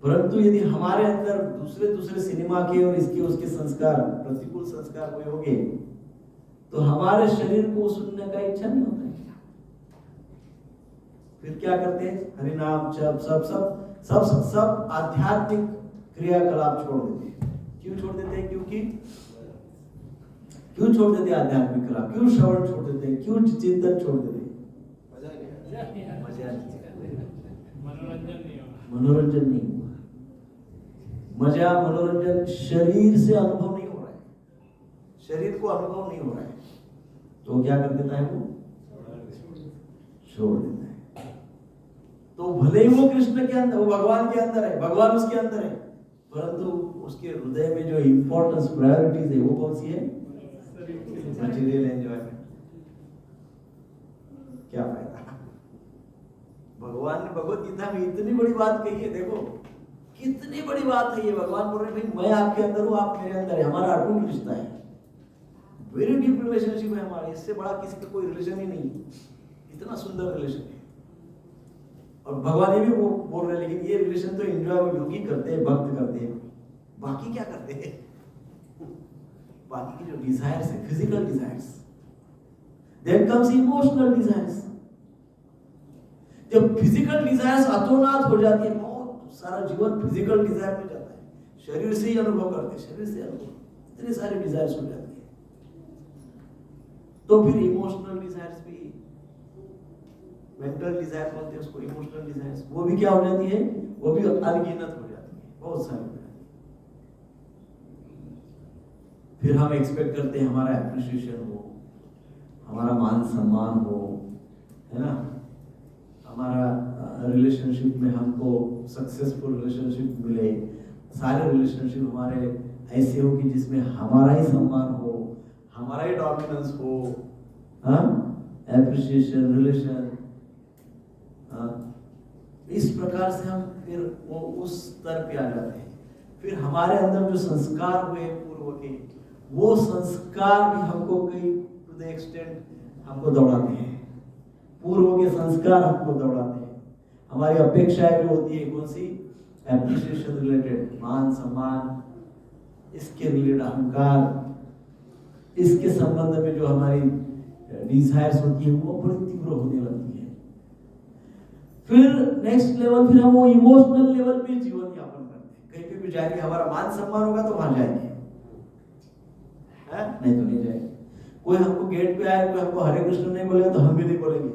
परंतु यदि हमारे अंदर दूसरे सिनेमा के और इसके उसके संस्कार, प्रतिकूल संस्कार कोई होंगे तो हमारे शरीर को सुनने का इच्छा नहीं होता है। फिर क्या करते हैं? हरिनाम जप सब आध्यात्मिक क्रियाकलाप छोड़ देते हैं। क्यों छोड़ देते हैं? क्यों छोड़ देते हैं आध्यात्मिक कला? क्यों श्रवण छोड़ देते हैं? क्यों चिंतन छोड़ देते हैं? मजा नहीं, मनोरंजन नहीं हुआ। मजा मनोरंजन शरीर से अनुभव नहीं हो रहा है, शरीर को अनुभव नहीं हो रहा है, तो क्या कर देता है? वो छोड़ देता है। तो भले ही वो कृष्ण के अंदर, वो भगवान के अंदर है, भगवान उसके अंदर है, परंतु उसके हृदय में जो इंपॉर्टेंस, प्रायोरिटीज है, वो कौन सी है? Material enjoyment. क्या फायदा? भगवान ने भगवत गीता में इतनी बड़ी बात कही है, देखो कितनी बड़ी बात है ये। भगवान बोल रहे भाई मैं आपके अंदर हूं, आप मेरे अंदर है, हमारा अटूट रिश्ता है। वेरी डीप रिलेशनशिप है हमारे, इससे बड़ा किसी का कोई रिलेशन ही नहीं है, इतना सुंदर रिलेशन है। और भगवान ये भी वो बोल रहे हैं, लेकिन ये रिलेशन तो एंजॉय वो योगी करते हैं, भक्त करते हैं, बाकी क्या करते हैं? बाकी की जो डिजायर्स है, physical desires, then comes emotional desires. जब फिजिकल डिजायर्स अतोनात हो जाती है, बहुत सारा जीवन फिजिकल डिजायर में जाता है, शरीर से ही अनुभव करते हैं, शरीर से अनुभव, इतने सारे डिजायर्स हो जाती है। तो फिर इमोशनल डिजायर्स भी, मेंटल डिजायर बोलते हैं उसको, इमोशनल डिजायर्स, वो भी क्या हो जाती है? वो भी अनगिनत हो जाती है, बहुत सारी हो जाती है। फिर हम एक्सपेक्ट करते हैं हमारा एप्रिसिएशन हो, हमारा मान सम्मान हो, है ना, हमारा रिलेशनशिप में हमको सक्सेसफुल रिलेशनशिप मिले, सारे रिलेशनशिप हमारे ऐसे हो कि जिसमें हमारा ही सम्मान हो, हमारा ही डोमिनेंस हो, एप्रिसिएशन, रिलेशन, इस प्रकार से हम फिर वो उस स्तर पे आ जाते हैं। फिर हमारे अंदर जो संस्कार हुए पूर्व के, वो संस्कार भी हमको कई टू द एक्सटेंट हमको दौड़ाते हैं, पूर्व के संस्कार हमको दौड़ाते हैं। हमारी अपेक्षाएं जो होती है कौन सी? एप्रिसिएशन रिलेटेड, मान सम्मान, इसके रिलेटेड अहंकार, इसके संबंध में जो हमारी डिजायर्स होती है वो बड़ी तीव्र होने लगती है। फिर नेक्स्ट लेवल, फिर हम वो इमोशनल लेवल पे जीवन यापन करते हैं। कहीं पे भी जाएंगे, हमारा मान सम्मान होगा तो वहां जाएंगे, नहीं तो नहीं जाएंगे। कोई हमको गेट पे आए, कोई हमको हरे कृष्ण नहीं बोलेगा तो हम भी नहीं बोलेंगे।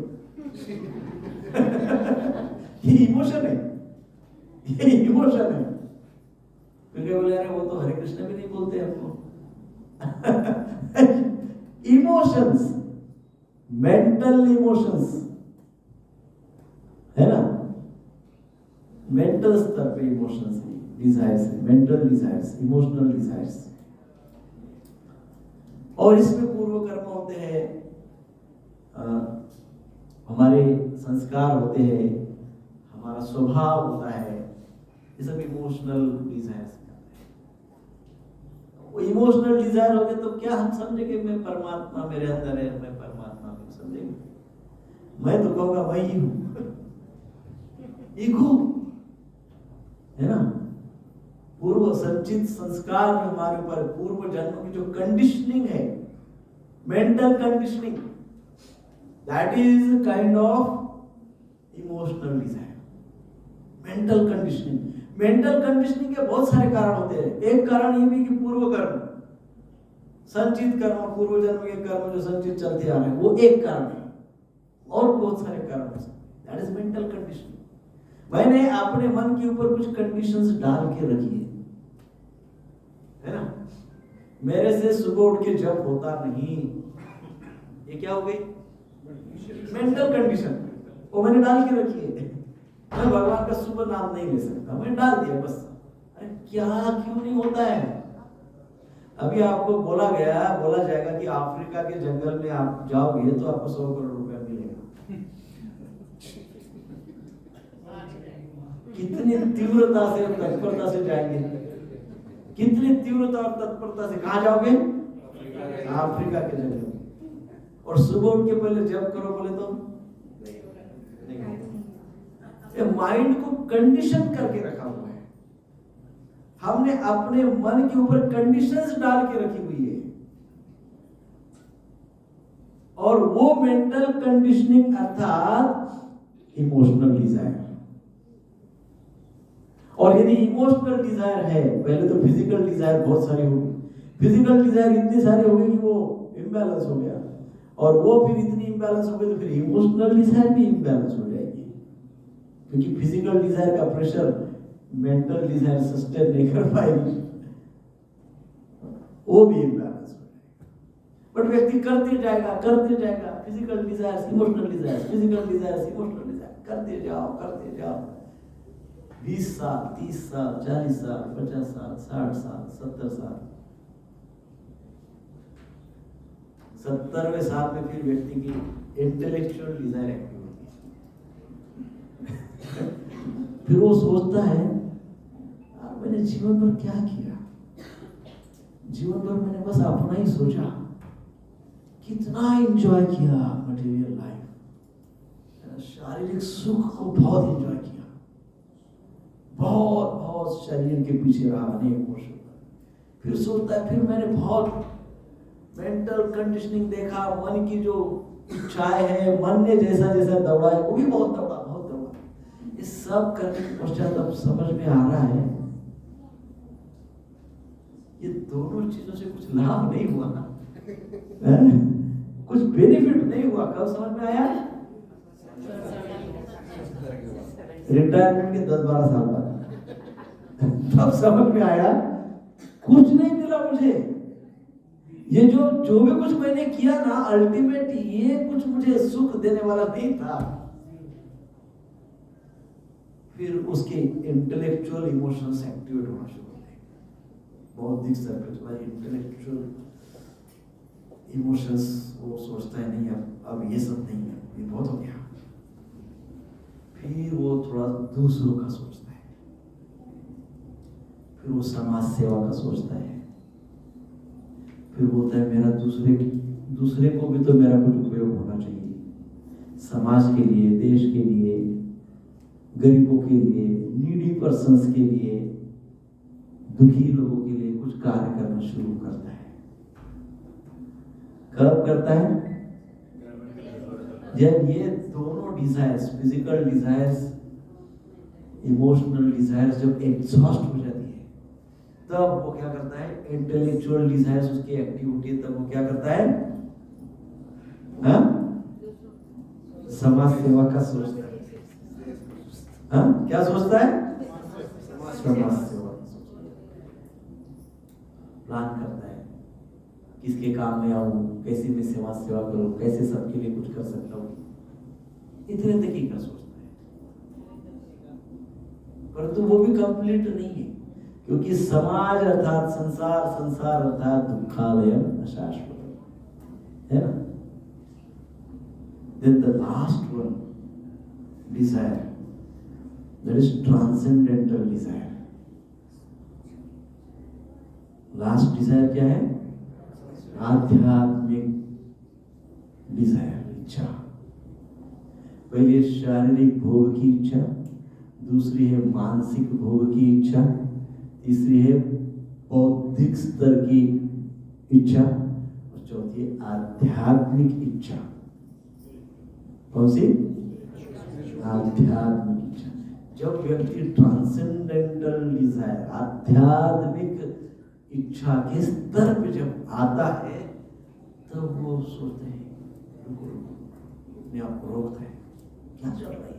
ये इमोशन है, ये इमोशन है। फिर बोले अरे वो तो हरे कृष्ण भी नहीं बोलते हमको। इमोशंस, मेंटल इमोशंस, है ना, मेंटल स्तर पे emotions, desires, mental desires, emotional desires. और इसमें पूर्व कर्म होते हैं, हमारे संस्कार होते हैं, हमारा स्वभाव होता है, ये सब इमोशनल डिजायर्स। वो इमोशनल डिजायर हो गए तो क्या हम समझेंगे मैं परमात्मा मेरे अंदर है, मैं परमात्मा में समझेंगे? मैं तो कहूंगा मैं ही हूं। ईगो है ना, पूर्व संचित संस्कार जो हमारे ऊपर, पूर्व जन्म की जो कंडीशनिंग है, mental conditioning, that is kind of emotional desire, mental conditioning. Mental conditioning के बहुत सारे कारण होते हैं। एक कारण ये भी कि पूर्व कर्म, संचित कर्म, पूर्व जन्म के कर्म जो संचित चलते आ रहे हैं, वो एक कारण है, और बहुत सारे कारण हो सकते हैं। That is mental conditioning. मैंने अपने मन के ऊपर कुछ कंडीशंस डाल के रखी है ना, मेरे से सुबह उठ के जब होता नहीं, ये क्या हो गई? मेंटल कंडीशन, वो मैंने डाल के रखी है। मैं भगवान का सुबह नाम नहीं ले सकता, मैंने डाल दिया बस। अरे क्या, क्यों नहीं होता है? अभी आपको बोला जाएगा कि अफ्रीका के जंगल में आप जाओगे तो आपको 100 करोड़ रुपया मिलेगा। कितनी तीव्रता से, तत्परता से जाएंगे, कितनी तीव्रता और तत्परता से। कहाँ जाओगे? अफ्रीका के जंगल में। और सुबह उठ के पहले जब करो बोले तो नहीं। माइंड को कंडीशन करके रखा हुआ है, हमने अपने मन के ऊपर कंडीशंस डाल के रखी हुई है, और वो मेंटल कंडीशनिंग अर्थात इमोशनल डिजायर। और यदि इमोशनल डिजायर है, पहले तो फिजिकल डिजायर बहुत सारी होगी, फिजिकल डिजायर इतनी सारी हो गई कि वो इम्बैलेंस हो गया, और वो फिर इतनी इम्बैलेंस हो गई तो फिर इमोशनल डिजायर भी इम्बैलेंस हो जाएगी, क्योंकि फिजिकल डिजायर का प्रेशर मेंटल डिजायर सस्टेन नहीं कर पाएगी, वो भी इम्बैलेंस हो जाएगा। बट व्यक्ति करते जाएगा, physical desires, emotional desires, physical desires, emotional desire, करते जाओ 20 साल, 30 साल, 40 साल, 50 साल, 60 साल, 70 साल, 70वें साल में फिर व्यक्ति की इंटेलेक्चुअल डिजायर एक्टिव होती है। फिर वो सोचता है यार मैंने जीवन भर क्या किया, जीवन भर मैंने बस अपना ही सोचा, कितना एंजॉय किया मटेरियल लाइफ, शारीरिक सुख को बहुत एंजॉय किया, बहुत बहुत शरीर के पीछे रहा अनेक वर्षों तक। फिर सोचता है फिर मैंने बहुत मेंटल कंडीशनिंग देखा, मन की जो इच्छाएं है, मन ने जैसा जैसा दौड़ा है वो भी बहुत दौड़ा, बहुत दौड़ा। ये सब करने के पश्चात अब समझ में आ रहा है ये दोनों चीजों से कुछ लाभ नहीं हुआ ना, कुछ बेनिफिट नहीं हुआ। कब समझ में आया? रिटायरमेंट के 10-12 साल बाद तब समझ में आया कुछ नहीं मिला मुझे। ये जो भी कुछ मैंने किया ना, अल्टीमेट ये कुछ मुझे सुख देने वाला नहीं था। फिर उसके इंटेलेक्चुअल इमोशंस एक्टिवेट होना शुरू होते, बौद्धिक स्तर पे तुम्हारी इंटेलेक्चुअल इमोशंस, वो सोचता है नहीं अब ये सब नहीं है, ये बहुत हो गया। फिर वो थोड़ा दूसरों का सोचता है, फिर वो समाज सेवा का सोचता है, फिर बोलता है मेरा दूसरे को भी तो मेरा कुछ उपयोग होना चाहिए, समाज के लिए, देश के लिए, गरीबों के लिए, नीडी पर्सन्स के लिए, दुखी लोगों के लिए कुछ कार्य करना शुरू करता है। कब करता है? जब ये दोनों desires, physical desires, emotional desires जब एग्जॉस्ट हो जाती है, तब वो क्या करता है? इंटेलेक्चुअल डिजायर्स उसकी एक्टिव होती है, तब वो क्या करता है? हाँ? समाज सेवा का सोचता है। हाँ? क्या सोचता है? समाज सेवा प्लान करता है, किसके काम में आऊं, कैसे मैं समाज सेवा करूं, कैसे सबके लिए कुछ कर सकता हूं, इतने तक ही का सोचता है। परंतु वो भी कंप्लीट नहीं है, क्योंकि समाज अर्थात संसार, संसार अर्थात दुखालयम अशाश्वत है ना। Then the last one desire, that is transcendental desire. Last desire क्या है? आध्यात्मिक डिजायर, इच्छा। पहले शारीरिक भोग की इच्छा, दूसरी है मानसिक भोग की इच्छा, तीसरी है बौद्धिक स्तर की इच्छा, और चौथी है आध्यात्मिक इच्छा। कौन सी? आध्यात्मिक इच्छा। जब व्यक्ति ट्रांसेंडेंटल डिजायर, आध्यात्मिक इच्छा के स्तर पे जब आता है, तब वो सोचते हैं, अपने आप को रोकता है, क्या चल रहा है,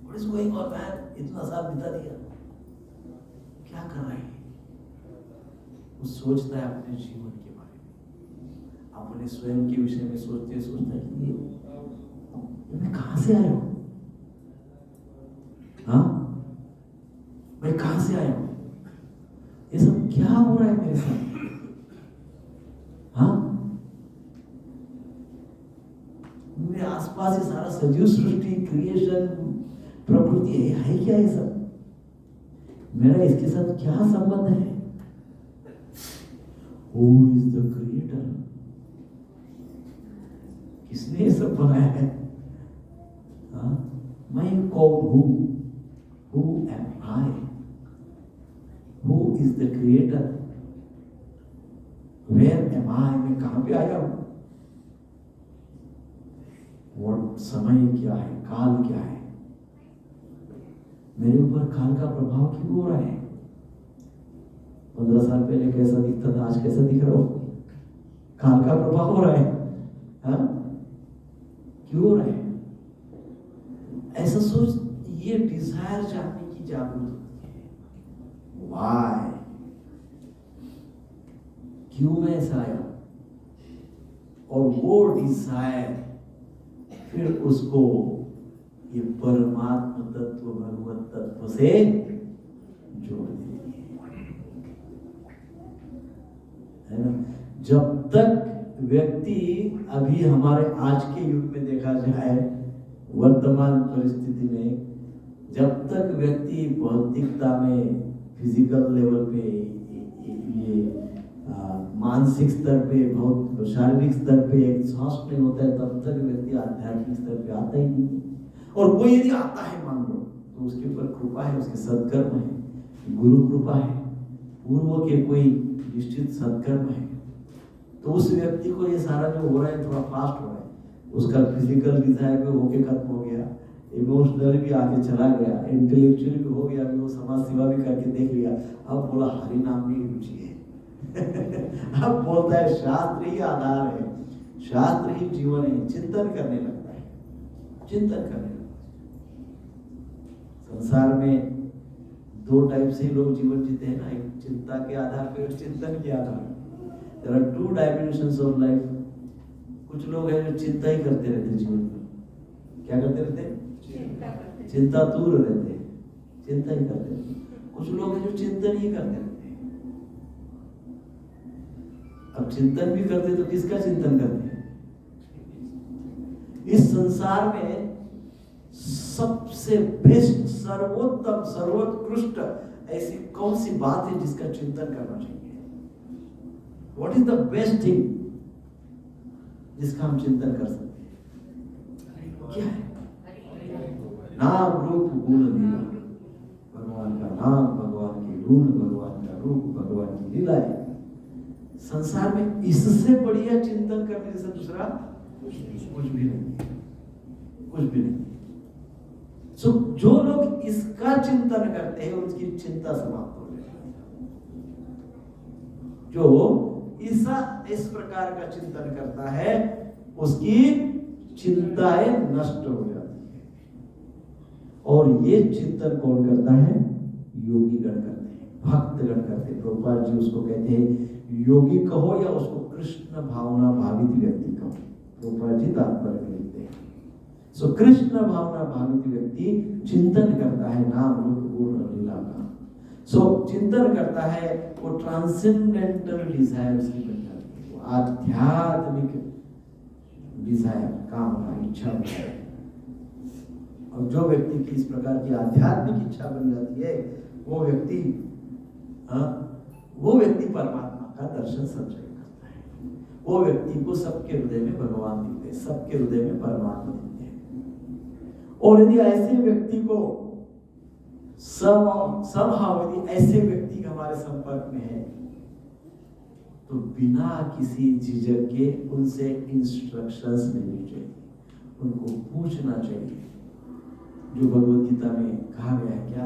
What is going on man? इतना साल बिता दिया, क्या कर रहा है? वो सोचता है अपने जीवन के बारे में, अपने स्वयं के विषय में सोचते सोचता है कि मैं कहां से आया हूं, हाँ, मैं कहां से आया हूं, ये सब क्या हो रहा है मेरे साथ, हाँ, मेरे आसपास ये सारा सजीव सृष्टि, क्रिएशन, प्रकृति है क्या ये सब, मेरा इसके साथ क्या संबंध है? Who is the creator? किसने ये सब बनाया है? हाँ? मैं कौन हूँ? Who am I? Who is the creator? Where am I? मैं कहाँ पे आया हूँ? What समय क्या है? काल क्या है? मेरे ऊपर काल का प्रभाव क्यों हो रहा है? 15 साल पहले कैसा दिखता था, आज कैसा दिख रहा हो? काल का प्रभाव हो रहा है, हाँ? क्यों हो रहा है? ऐसा सोच, ये डिजायर जानने की जागरूक होती है। Why? क्यों मैं ऐसा आया? और वो डिजायर फिर उसको ये परमात्म तत्व, भगवत तत्व से जोड़ देती है ना। जब तक व्यक्ति, अभी हमारे आज के युग में देखा जाए, वर्तमान परिस्थिति में, जब तक व्यक्ति भौतिकता में, फिजिकल लेवल पे ये मानसिक स्तर पे, बहुत शारीरिक स्तर पे एग्जॉस्ट नहीं होता है, तब तक व्यक्ति आध्यात्मिक स्तर पे आता ही नहीं है। और कोई यदि आता है मान लो, तो उसके ऊपर कृपा है, उसके सत्कर्म है, गुरु कृपा है, पूर्व के कोई निश्चित सत्कर्म है, तो उस व्यक्ति को ये सारा जो हो रहा है थोड़ा फास्ट हो रहा है। उसका फिजिकल डिजायर भी होके खत्म हो गया, इमोशनल भी आगे चला गया, इंटेलेक्चुअल भी हो गया, भी वो समाज सेवा भी करके देख लिया, अब बोला हरि नाम में रुचि है। अब बोलता है शास्त्र ही आधार है, शास्त्र ही जीवन है, चिंतन करने लगता है, चिंतन करने लगता है। संसार में दो टाइप से लोग जीवन जीते हैं ना, एक चिंता के आधार पे और चिंतन के आधार पे। There are two dimensions of life. कुछ लोग हैं जो चिंता ही करते रहते हैं जीवन में। क्या करते रहते हैं? चिंता दूर रहते हैं, चिंता ही करते रहते हैं। कुछ लोग हैं जो चिंतन ही करते रहते हैं। अब चिंतन भी करते तो किसका चिंतन करते हैं? इस संसार में सबसे बेस्ट, सर्वोत्तम, सर्वोत्कृष्ट ऐसी कौन सी बात है जिसका चिंतन करना चाहिए? What is the best thing जिसका हम चिंतन कर सकते हैं? क्या है? नाम रूप गुण लीला, भगवान का नाम, भगवान के गुण, भगवान का रूप, भगवान की लीला है। संसार में इससे बढ़िया चिंतन करने जैसा दूसरा कुछ भी नहीं, कुछ भी नहीं। सो जो लोग इसका चिंतन करते हैं उनकी चिंता समाप्त हो जाती है। जो इस प्रकार का चिंतन करता है उसकी चिंताएं नष्ट हो जाती है। और ये चिंतन कौन करता है? योगी गण करते हैं, भक्त गण करते हैं। प्रभुपाद जी उसको कहते हैं योगी कहो या उसको कृष्ण भावना भावित व्यक्ति कहो। प्रभुपाद जी तात्पर्य में लिखते हैं, सो कृष्ण भावना भावित व्यक्ति चिंतन करता है नाम रूप गुण और लीला का। सो चिंतन करता है, वो ट्रांसेंडेंटल डिजायर उसकी बन जाती है, वो आध्यात्मिक डिजायर, कामना, इच्छा बन जाती है। और जो व्यक्ति की इस प्रकार की आध्यात्मिक इच्छा बन जाती है वो व्यक्ति परमात्मा का दर्शन संचय करता है। वो व्यक्ति को सबके हृदय में भगवान दिखते हैं, सबके हृदय में परमात्मा दिखते हैं। और यदि ऐसे व्यक्ति को यदि ऐसे व्यक्ति हमारे संपर्क में है तो बिना किसी झिझक के उनसे इंस्ट्रक्शंस लेनी चाहिए, उनको पूछना चाहिए। जो भगवद गीता में कहा गया है क्या?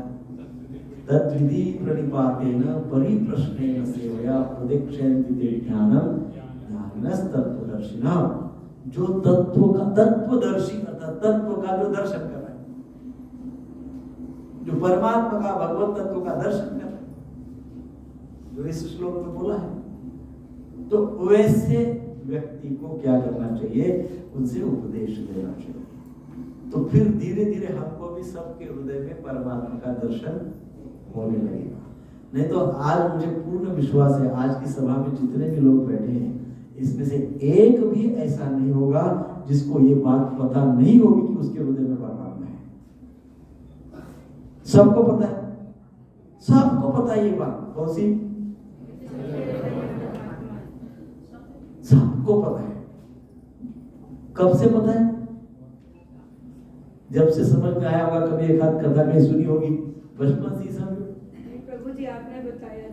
तद्विधि प्रणिपातेन परिप्रश्नेन सेवया प्रदक्षिणन्ति ते ज्ञानम ज्ञानिनस् तत्त्वदर्शिनः। जो तत्वदर्शी अर्थात तत्व का जो दर्शन कर रहा है, जो परमात्मा का, भगवत तत्व का दर्शन कर रहा है, जो इस श्लोक में बोला है, तो वैसे व्यक्ति को क्या करना चाहिए? उनसे उपदेश देना चाहिए। तो फिर धीरे धीरे हमको भी सबके हृदय में परमात्मा का दर्शन होने लगेगा। नहीं तो आज मुझे पूर्ण विश्वास है आज की सभा में जितने भी लोग बैठे हैं इसमें से एक भी ऐसा नहीं होगा जिसको ये बात पता नहीं होगी कि उसके हृदय में परमात्मा है। सबको पता है, सबको पता है ये बात। कौन सी? सबको पता है। कब से पता है? जब से समझ में आया होगा, कभी एक आध कथा कहीं सुनी होगी, बचपन से ही समझो। प्रभु जी आपने बताया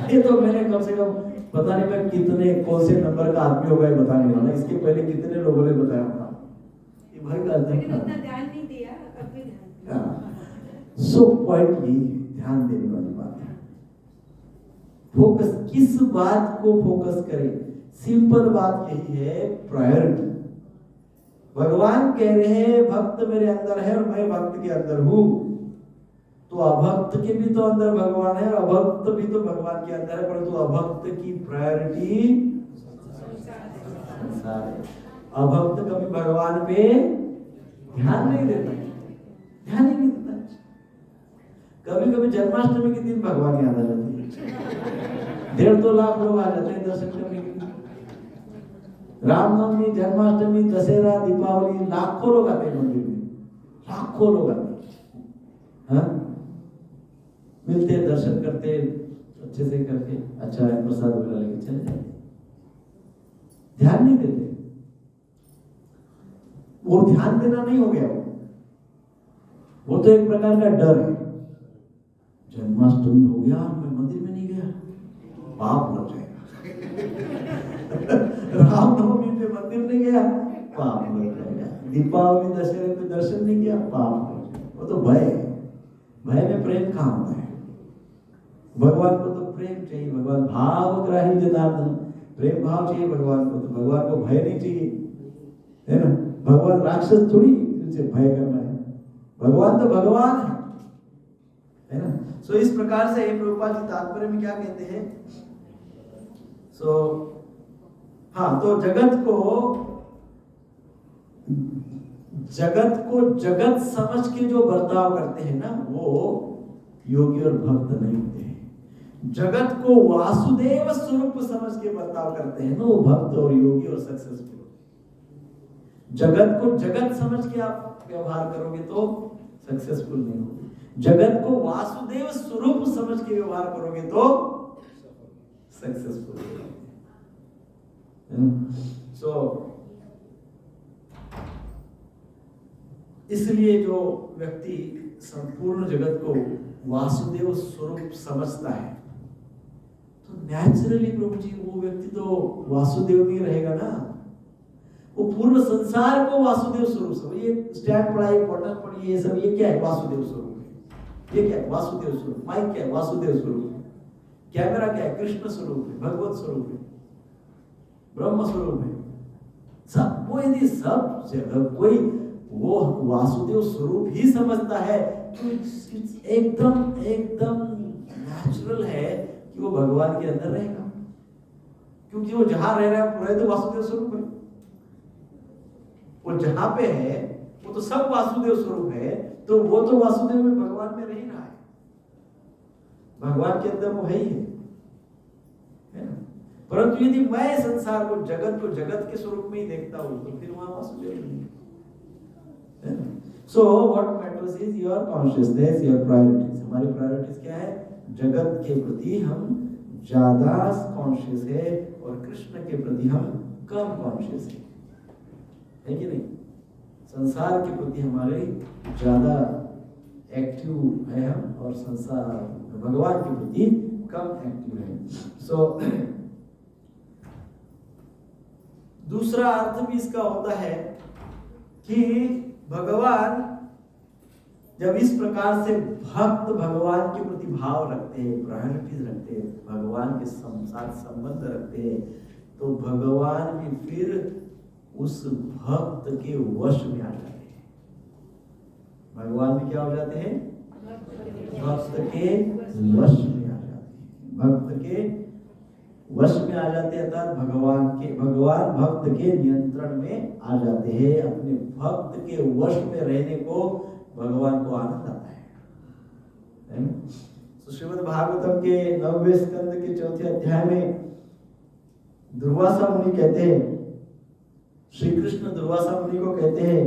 ये तो मैंने कम से कम पता नहीं मैं कितने कौन से नंबर का आदमी होगा ये बताने वाला, इसके पहले कितने लोगों ने बताया होगा ये भाई का उतना ध्यान नहीं दिया, अब भी ध्यान। सो पॉइंट यही है, ध्यान देने वाली बात है। फोकस किस बात को फोकस करें? सिंपल बात यही है, प्रायोरिटी। भगवान कह रहे हैं भक्त मेरे अंदर है और मैं भक्त के अंदर हूं, तो अभक्त के भी तो अंदर भगवान है, अभक्त भी तो भगवान के अंदर है, परंतु अभक्त की प्रायोरिटी संसार है। अभक्त कभी भगवान पे ध्यान नहीं देता, ध्यान ही नहीं देता। कभी कभी जन्माष्टमी के दिन भगवान याद आ जाती है, 1.5-2 लाख लोग आ जाते हैं दर्शन करने के लिए। रामनवमी, जन्माष्टमी, दशहरा, दीपावली, लाखों लोग आते हैं मंदिर में, लाखों लोग आते हैं, हाँ? मिलते, दर्शन करते, अच्छे से करके अच्छा प्रसाद वगैरह लेके चले जाते, ध्यान नहीं देते। वो ध्यान देना नहीं हो गया, वो तो एक प्रकार का डर है। जन्माष्टमी हो गया, मैं मंदिर में नहीं गया, पाप लग जाएगा। रामनवमी पे मंदिर नहीं गया, पाप लग जाएगा। दीपावली दशहरे पे दर्शन नहीं किया, पाप लग जाएगा। वो तो भय है, भय में प्रेम कहाँ होता है? भगवान को तो प्रेम चाहिए, भगवान भाव ग्राही जनार्दन, प्रेम भाव चाहिए भगवान को, तो भगवान को भय नहीं चाहिए, है ना। भगवान राक्षस थोड़ी उनसे भय करना है, भगवान तो भगवान है ना। सो इस प्रकार से प्रभुपाद जी तात्पर्य में क्या कहते हैं? हाँ, तो जगत को जगत समझ के जो बर्ताव करते हैं ना, वो योगी और भक्त नहीं होते हैं। जगत को वासुदेव स्वरूप समझ के बर्ताव करते हैं ना, वो भक्त और योगी और सक्सेसफुल। जगत को जगत समझ के आप व्यवहार करोगे तो सक्सेसफुल नहीं होगे। जगत को वासुदेव स्वरूप समझ के व्यवहार करोगे तो सक्सेसफुल होगे। इसलिए जो व्यक्ति संपूर्ण जगत को वासुदेव स्वरूप समझता है, तो नेचुरली प्रभु जी वो व्यक्ति तो वासुदेव में रहेगा ना। वो पूर्ण संसार को वासुदेव स्वरूप समझ, ये स्टैंड पढ़ा, ये बटन पढ़ी, ये सब ये क्या है? वासुदेव स्वरूप है। ये क्या है? वासुदेव स्वरूप। माइक क्या है? वासुदेव स्वरूप है। कैमरा क्या है? कृष्ण स्वरूप है, भगवत स्वरूप है, ब्रह्म स्वरूप है। सब वो यदि सब जगह कोई वो वासुदेव स्वरूप ही समझता है तो एकदम नेचुरल है कि वो भगवान के अंदर रहेगा, क्योंकि वो जहां रह रहा है पूरा तो वासुदेव स्वरूप है। वो जहां पे है वो तो सब वासुदेव स्वरूप है, तो वो तो वासुदेव में भगवान में रह ही रहा है, भगवान के अंदर वो है ही है ना। परंतु यदि मैं संसार को जगत के स्वरूप में ही देखता हूं तो फिर वहां वासुदेव नहीं है ना। So what matters is your consciousness, your priorities. हमारी प्रायोरिटीज क्या है? जगत के प्रति हम ज्यादा कॉन्शियस है और कृष्ण के प्रति हम कम कॉन्शियस है कि नहीं? संसार के प्रति हमारे ज्यादा एक्टिव है हम, और संसार भगवान के प्रति कम एक्टिव है। सो दूसरा अर्थ भी इसका होता है कि भगवान जब इस प्रकार से भक्त भगवान के प्रति भाव रखते हैं, प्रायोरिटीज रखते हैं, भगवान के साथ संबंध रखते हैं, तो भगवान भी फिर उस भक्त के वश में आ जाते हैं। भगवान भी क्या हो जाते हैं? भक्त के वश में आ जाते हैं। भक्त के वश में आ जाते हैं, अर्थात भगवान भक्त के नियंत्रण में आ जाते हैं। अपने भक्त के वश में रहने को भगवान को आनंद आता है। तो श्रीमद् भागवतम के 9वें स्कंद के 4थे अध्याय में दुर्वासा मुनि कहते हैं, श्री कृष्ण दुर्वासा मुनि को कहते हैं,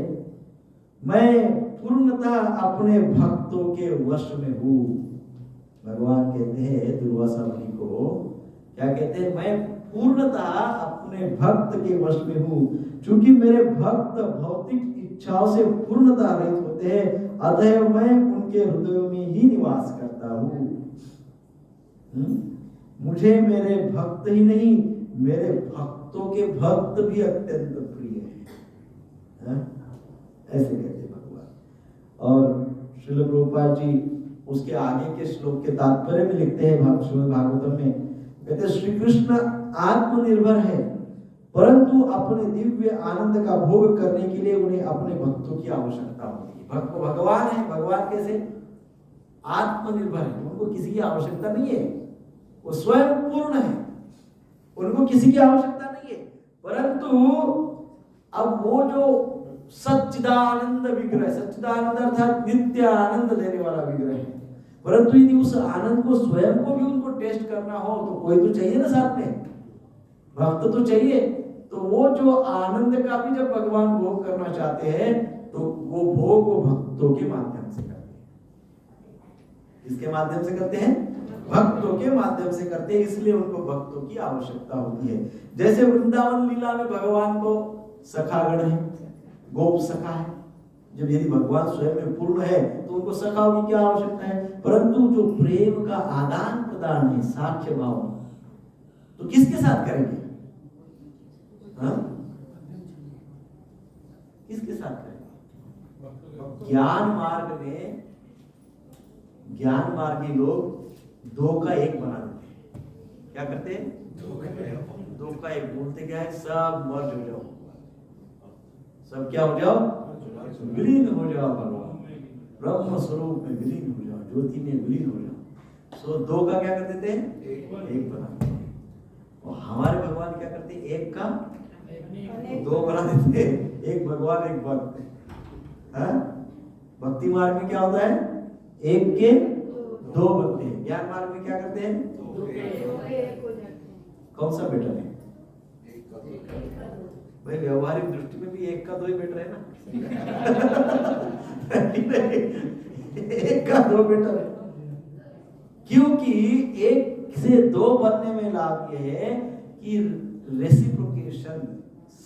मैं पूर्णतः अपने भक्तों के वश में हूँ। भगवान कहते हैं दुर्वासा मुनि को, क्या कहते हैं? मैं पूर्णतः अपने भक्त के वश में हूँ, क्योंकि मेरे भक्त भौतिक इच्छाओं से पूर्णतः रहित होते हैं, अतः मैं उनके हृदयों में ही निवास करता हूँ। मुझे मेरे भक्त ही नहीं, मेरे भक्तों के भक्त भी अत्यंत प्रिय हैं। ऐसे कहते भगवान। और श्रील प्रभुपाद जी उसके आगे के श्लोक के तात्पर्य में लिखते हैं श्रीमद् भागवतम में, कहते श्री कृष्ण आत्मनिर्भर है, परंतु अपने दिव्य आनंद का भोग करने के लिए उन्हें अपने भक्तों की आवश्यकता होती है। भक्त भगवान है, भगवान कैसे? आत्मनिर्भर है, उनको किसी की आवश्यकता नहीं है, वो स्वयं पूर्ण है, उनको किसी की आवश्यकता नहीं है। परंतु अब वो जो सच्चिदानंद विग्रह, सच्चिदानंद अर्थात नित्य आनंद देने वाला विग्रह है, परंतु यदि उस आनंद को स्वयं को भी उनको टेस्ट करना हो तो कोई तो चाहिए ना साथ में, भक्त तो चाहिए। तो वो जो आनंद का भी जब भगवान भोग करना चाहते हैं तो वो भोग वो भक्तों के माध्यम से करते हैं। किसके माध्यम से करते हैं? भक्तों के माध्यम से करते हैं, इसलिए उनको भक्तों की आवश्यकता होती है। जैसे वृंदावन लीला में भगवान को सखागण है, गोप सखा है। जब यदि भगवान स्वयं में पूर्ण है तो उनको सखाओं की क्या आवश्यकता है। परंतु जो प्रेम का आदान प्रदान है, साख्य भाव, तो किसके साथ करेंगे? हाँ? किसके साथ करेंगे? ज्ञान मार्गी लोग दो का एक बना देते हैं। क्या करते हैं? दो का एक बोलते क्या है? सब मर्ज हो जाओ, सब क्या हो जाओ? विलीन हो जाओ भगवान, ब्रह्म स्वरूप में विलीन हो जाओ, ज्योति में विलीन हो जाओ। सो दो का क्या कर देते हैं? एक बना देते हैं। और हमारे भगवान क्या करते हैं? एक का दो बना देते हैं, एक भगवान एक भक्त। भक्ति मार्ग में क्या होता है? एक के दो बनते हैं। ज्ञान मार्ग में क्या करते हैं? कौन सा बेटर है भाई? व्यवहारिक दृष्टि में भी एक का दो ही बेटर है ना। एक का दो बेटर है, क्योंकि एक से दो बनने में लाभ यह है कि रेसिप्रोकेशन,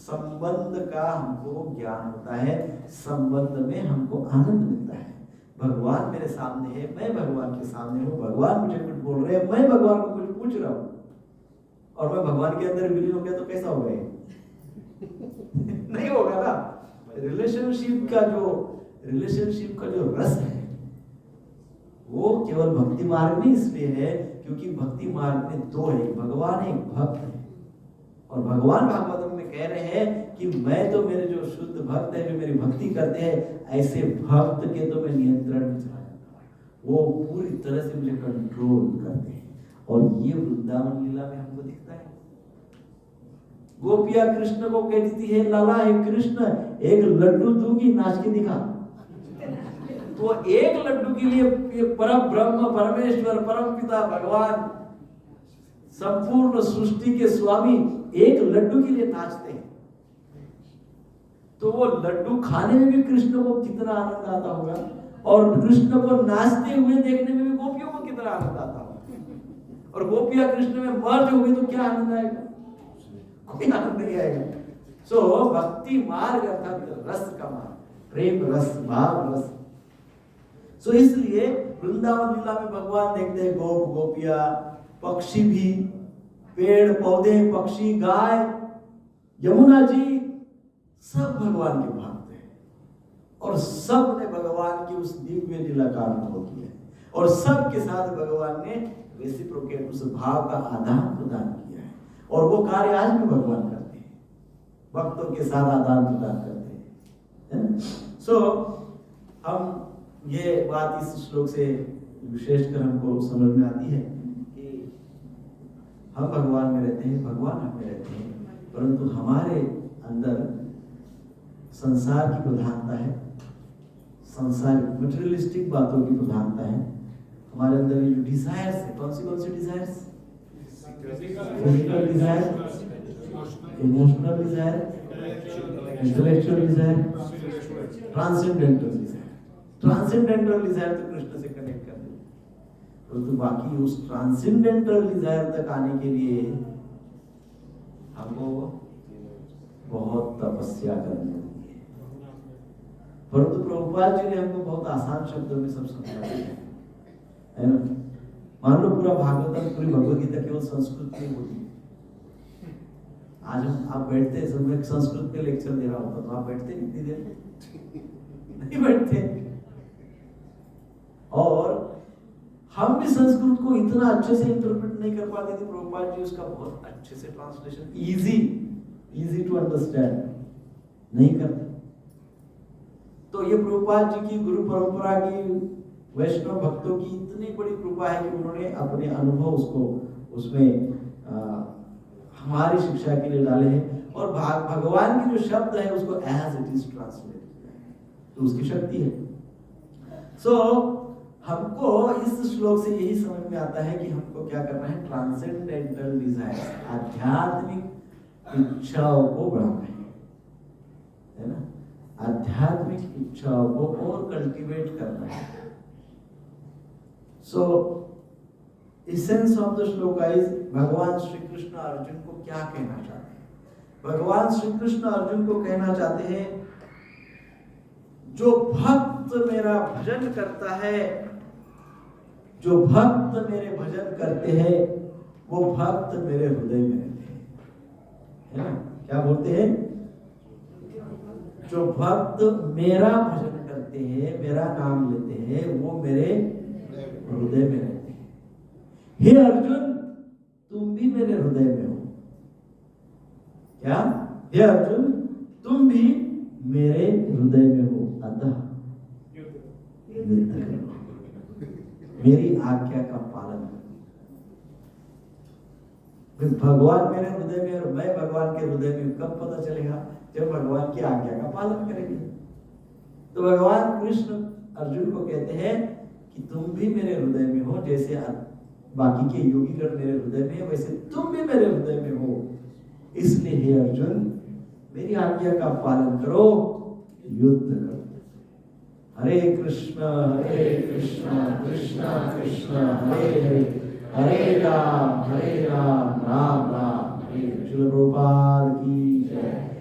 संबंध का हमको ज्ञान होता है, संबंध में हमको आनंद मिलता है। भगवान मेरे सामने है, मैं भगवान के सामने हूँ, भगवान मुझे कुछ बोल रहे हैं, मैं भगवान को कुछ पूछ रहा हूँ, और मैं भगवान के अंदर विलीन हो गया तो कैसा होगा ये? नहीं होगा ना। रिलेशनशिप का जो रस है वो केवल भक्ति मार्ग में इसलिए है क्योंकि भक्ति मार्ग में दो है, भगवान है, एक भक्त है। और भगवान भागवतम में कह रहे हैं कि मैं तो, मेरे जो शुद्ध भक्त है, जो मेरी भक्ति करते हैं, ऐसे भक्त के तो मैं नियंत्रण में चला जाता हूँ, वो पूरी तरह से मुझे कंट्रोल करते हैं। और ये वृंदावन लीला में हमको दिखता है। गोपिया कृष्ण को कहती थी, हे लाला, हे कृष्ण, एक लड्डू दूंगी, नाच के दिखा। तो एक लड्डू के लिए परम ब्रह्म, परमेश्वर, परम पिता, भगवान, संपूर्ण सृष्टि के स्वामी एक लड्डू के लिए नाचते हैं। तो वो लड्डू खाने में भी कृष्ण को कितना आनंद आता होगा, और कृष्ण को नाचते हुए देखने में भी गोपियों को कितना आनंद आता होगा। और गोपिया कृष्ण में मर्ज हो गई तो क्या आनंद आएगा? कोई आनंद नहीं आएगा। सो भक्ति मार्ग अर्थात रस का मार्ग, प्रेम रस, भाव रस। सो इसलिए वृंदावन लीला में भगवान देखते हैं गोप गोपिया, पक्षी भी, पेड़ पौधे, पक्षी, गाय, यमुना जी, सब भगवान के भक्त हैं। और सब ने भगवान की उस दिव्य लीला का अनुभव किया है, और सब के साथ भगवान ने रेसिप्रोकेट, उस भाव का आदान प्रदान किया है। और वो कार्य आज भी भगवान करते हैं, भक्तों के साथ आदान प्रदान करते हैं। सो हम ये बात इस श्लोक से विशेषकर हमको समझ में आती है कि हम भगवान में रहते हैं, भगवान हम में रहते हैं, परंतु हमारे अंदर संसार की प्रधानता है, संसार मटेरियलिस्टिक बातों की प्रधानता है। हमारे अंदर ये जो डिजायर्स है, कौन सी desires? Physical desire, emotional desire, intellectual desire, transcendental desire. Transcendental desire तो कृष्ण से कनेक्ट कर देते, परंतु बाकी उस ट्रांसेंडेंटल डिजायर तक आने के लिए हमको बहुत तपस्या करनी होती है। परंतु प्रभुपाद जी ने हमको बहुत आसान शब्दों में सब समझाया है ना। मान लो पूरा भागवतम, पूरी भगवद गीता केवल संस्कृत में होती है। आज हम आप बैठते हैं, सब में संस्कृत पे लेक्चर दे रहा होता तो आप बैठते नहीं देर नहीं बैठते। और हम भी संस्कृत को इतना अच्छे से इंटरप्रेट नहीं कर पाते थे। प्रभुपाद जी उसका बहुत अच्छे से ट्रांसलेशन, इजी टू अंडरस्टैंड नहीं करते। तो ये प्रभुपाद जी की गुरु परंपरा की, वैष्णव भक्तों की इतनी बड़ी कृपा है कि उन्होंने अपने अनुभव उसको उसमें हमारी शिक्षा के लिए डाले हैं। और भगवान की जो शब्द है उसको एज इट इज ट्रांसलेट किया है, तो उसकी शक्ति है। सो हमको इस श्लोक से यही समझ में आता है कि हमको क्या करना है, ट्रांसेंडेंटल डिजायर, आध्यात्मिक इच्छाओं को बढ़ाना है ना, आध्यात्मिक इच्छाओं को और कल्टीवेट करना है। सो essence of the shloka is भगवान श्री कृष्ण अर्जुन को क्या कहना चाहते हैं? भगवान श्री कृष्ण अर्जुन को कहना चाहते हैं, जो भक्त मेरा भजन करता है, जो भक्त मेरे भजन करते हैं, वो भक्त मेरे हृदय में रहते हैं, है ना? क्या बोलते हैं? जो भक्त मेरा भजन करते हैं, मेरा नाम लेते हैं, वो मेरे हृदय में रहते हैं। हे अर्जुन, तुम भी मेरे हृदय में हो। क्या? हे अर्जुन, तुम भी मेरे हृदय में हो, अतः युद्ध करो, मेरी आज्ञा का पालन करो। भगवान मेरे हृदय में और मैं भगवान के हृदय में, कब पता चलेगा? जब भगवान की आज्ञा का पालन करेंगे। तो भगवान कृष्ण अर्जुन को कहते हैं कि तुम भी मेरे हृदय में हो, जैसे बाकी के योगीगण मेरे हृदय में है, वैसे तुम भी मेरे हृदय में हो। इसलिए हे अर्जुन, मेरी आज्ञा का पालन करो, युद्ध करो। हरे कृष्ण कृष्ण कृष्ण हरे हरे, हरे राम राम राम हरे हरे। श्रील प्रभुपाद की जय।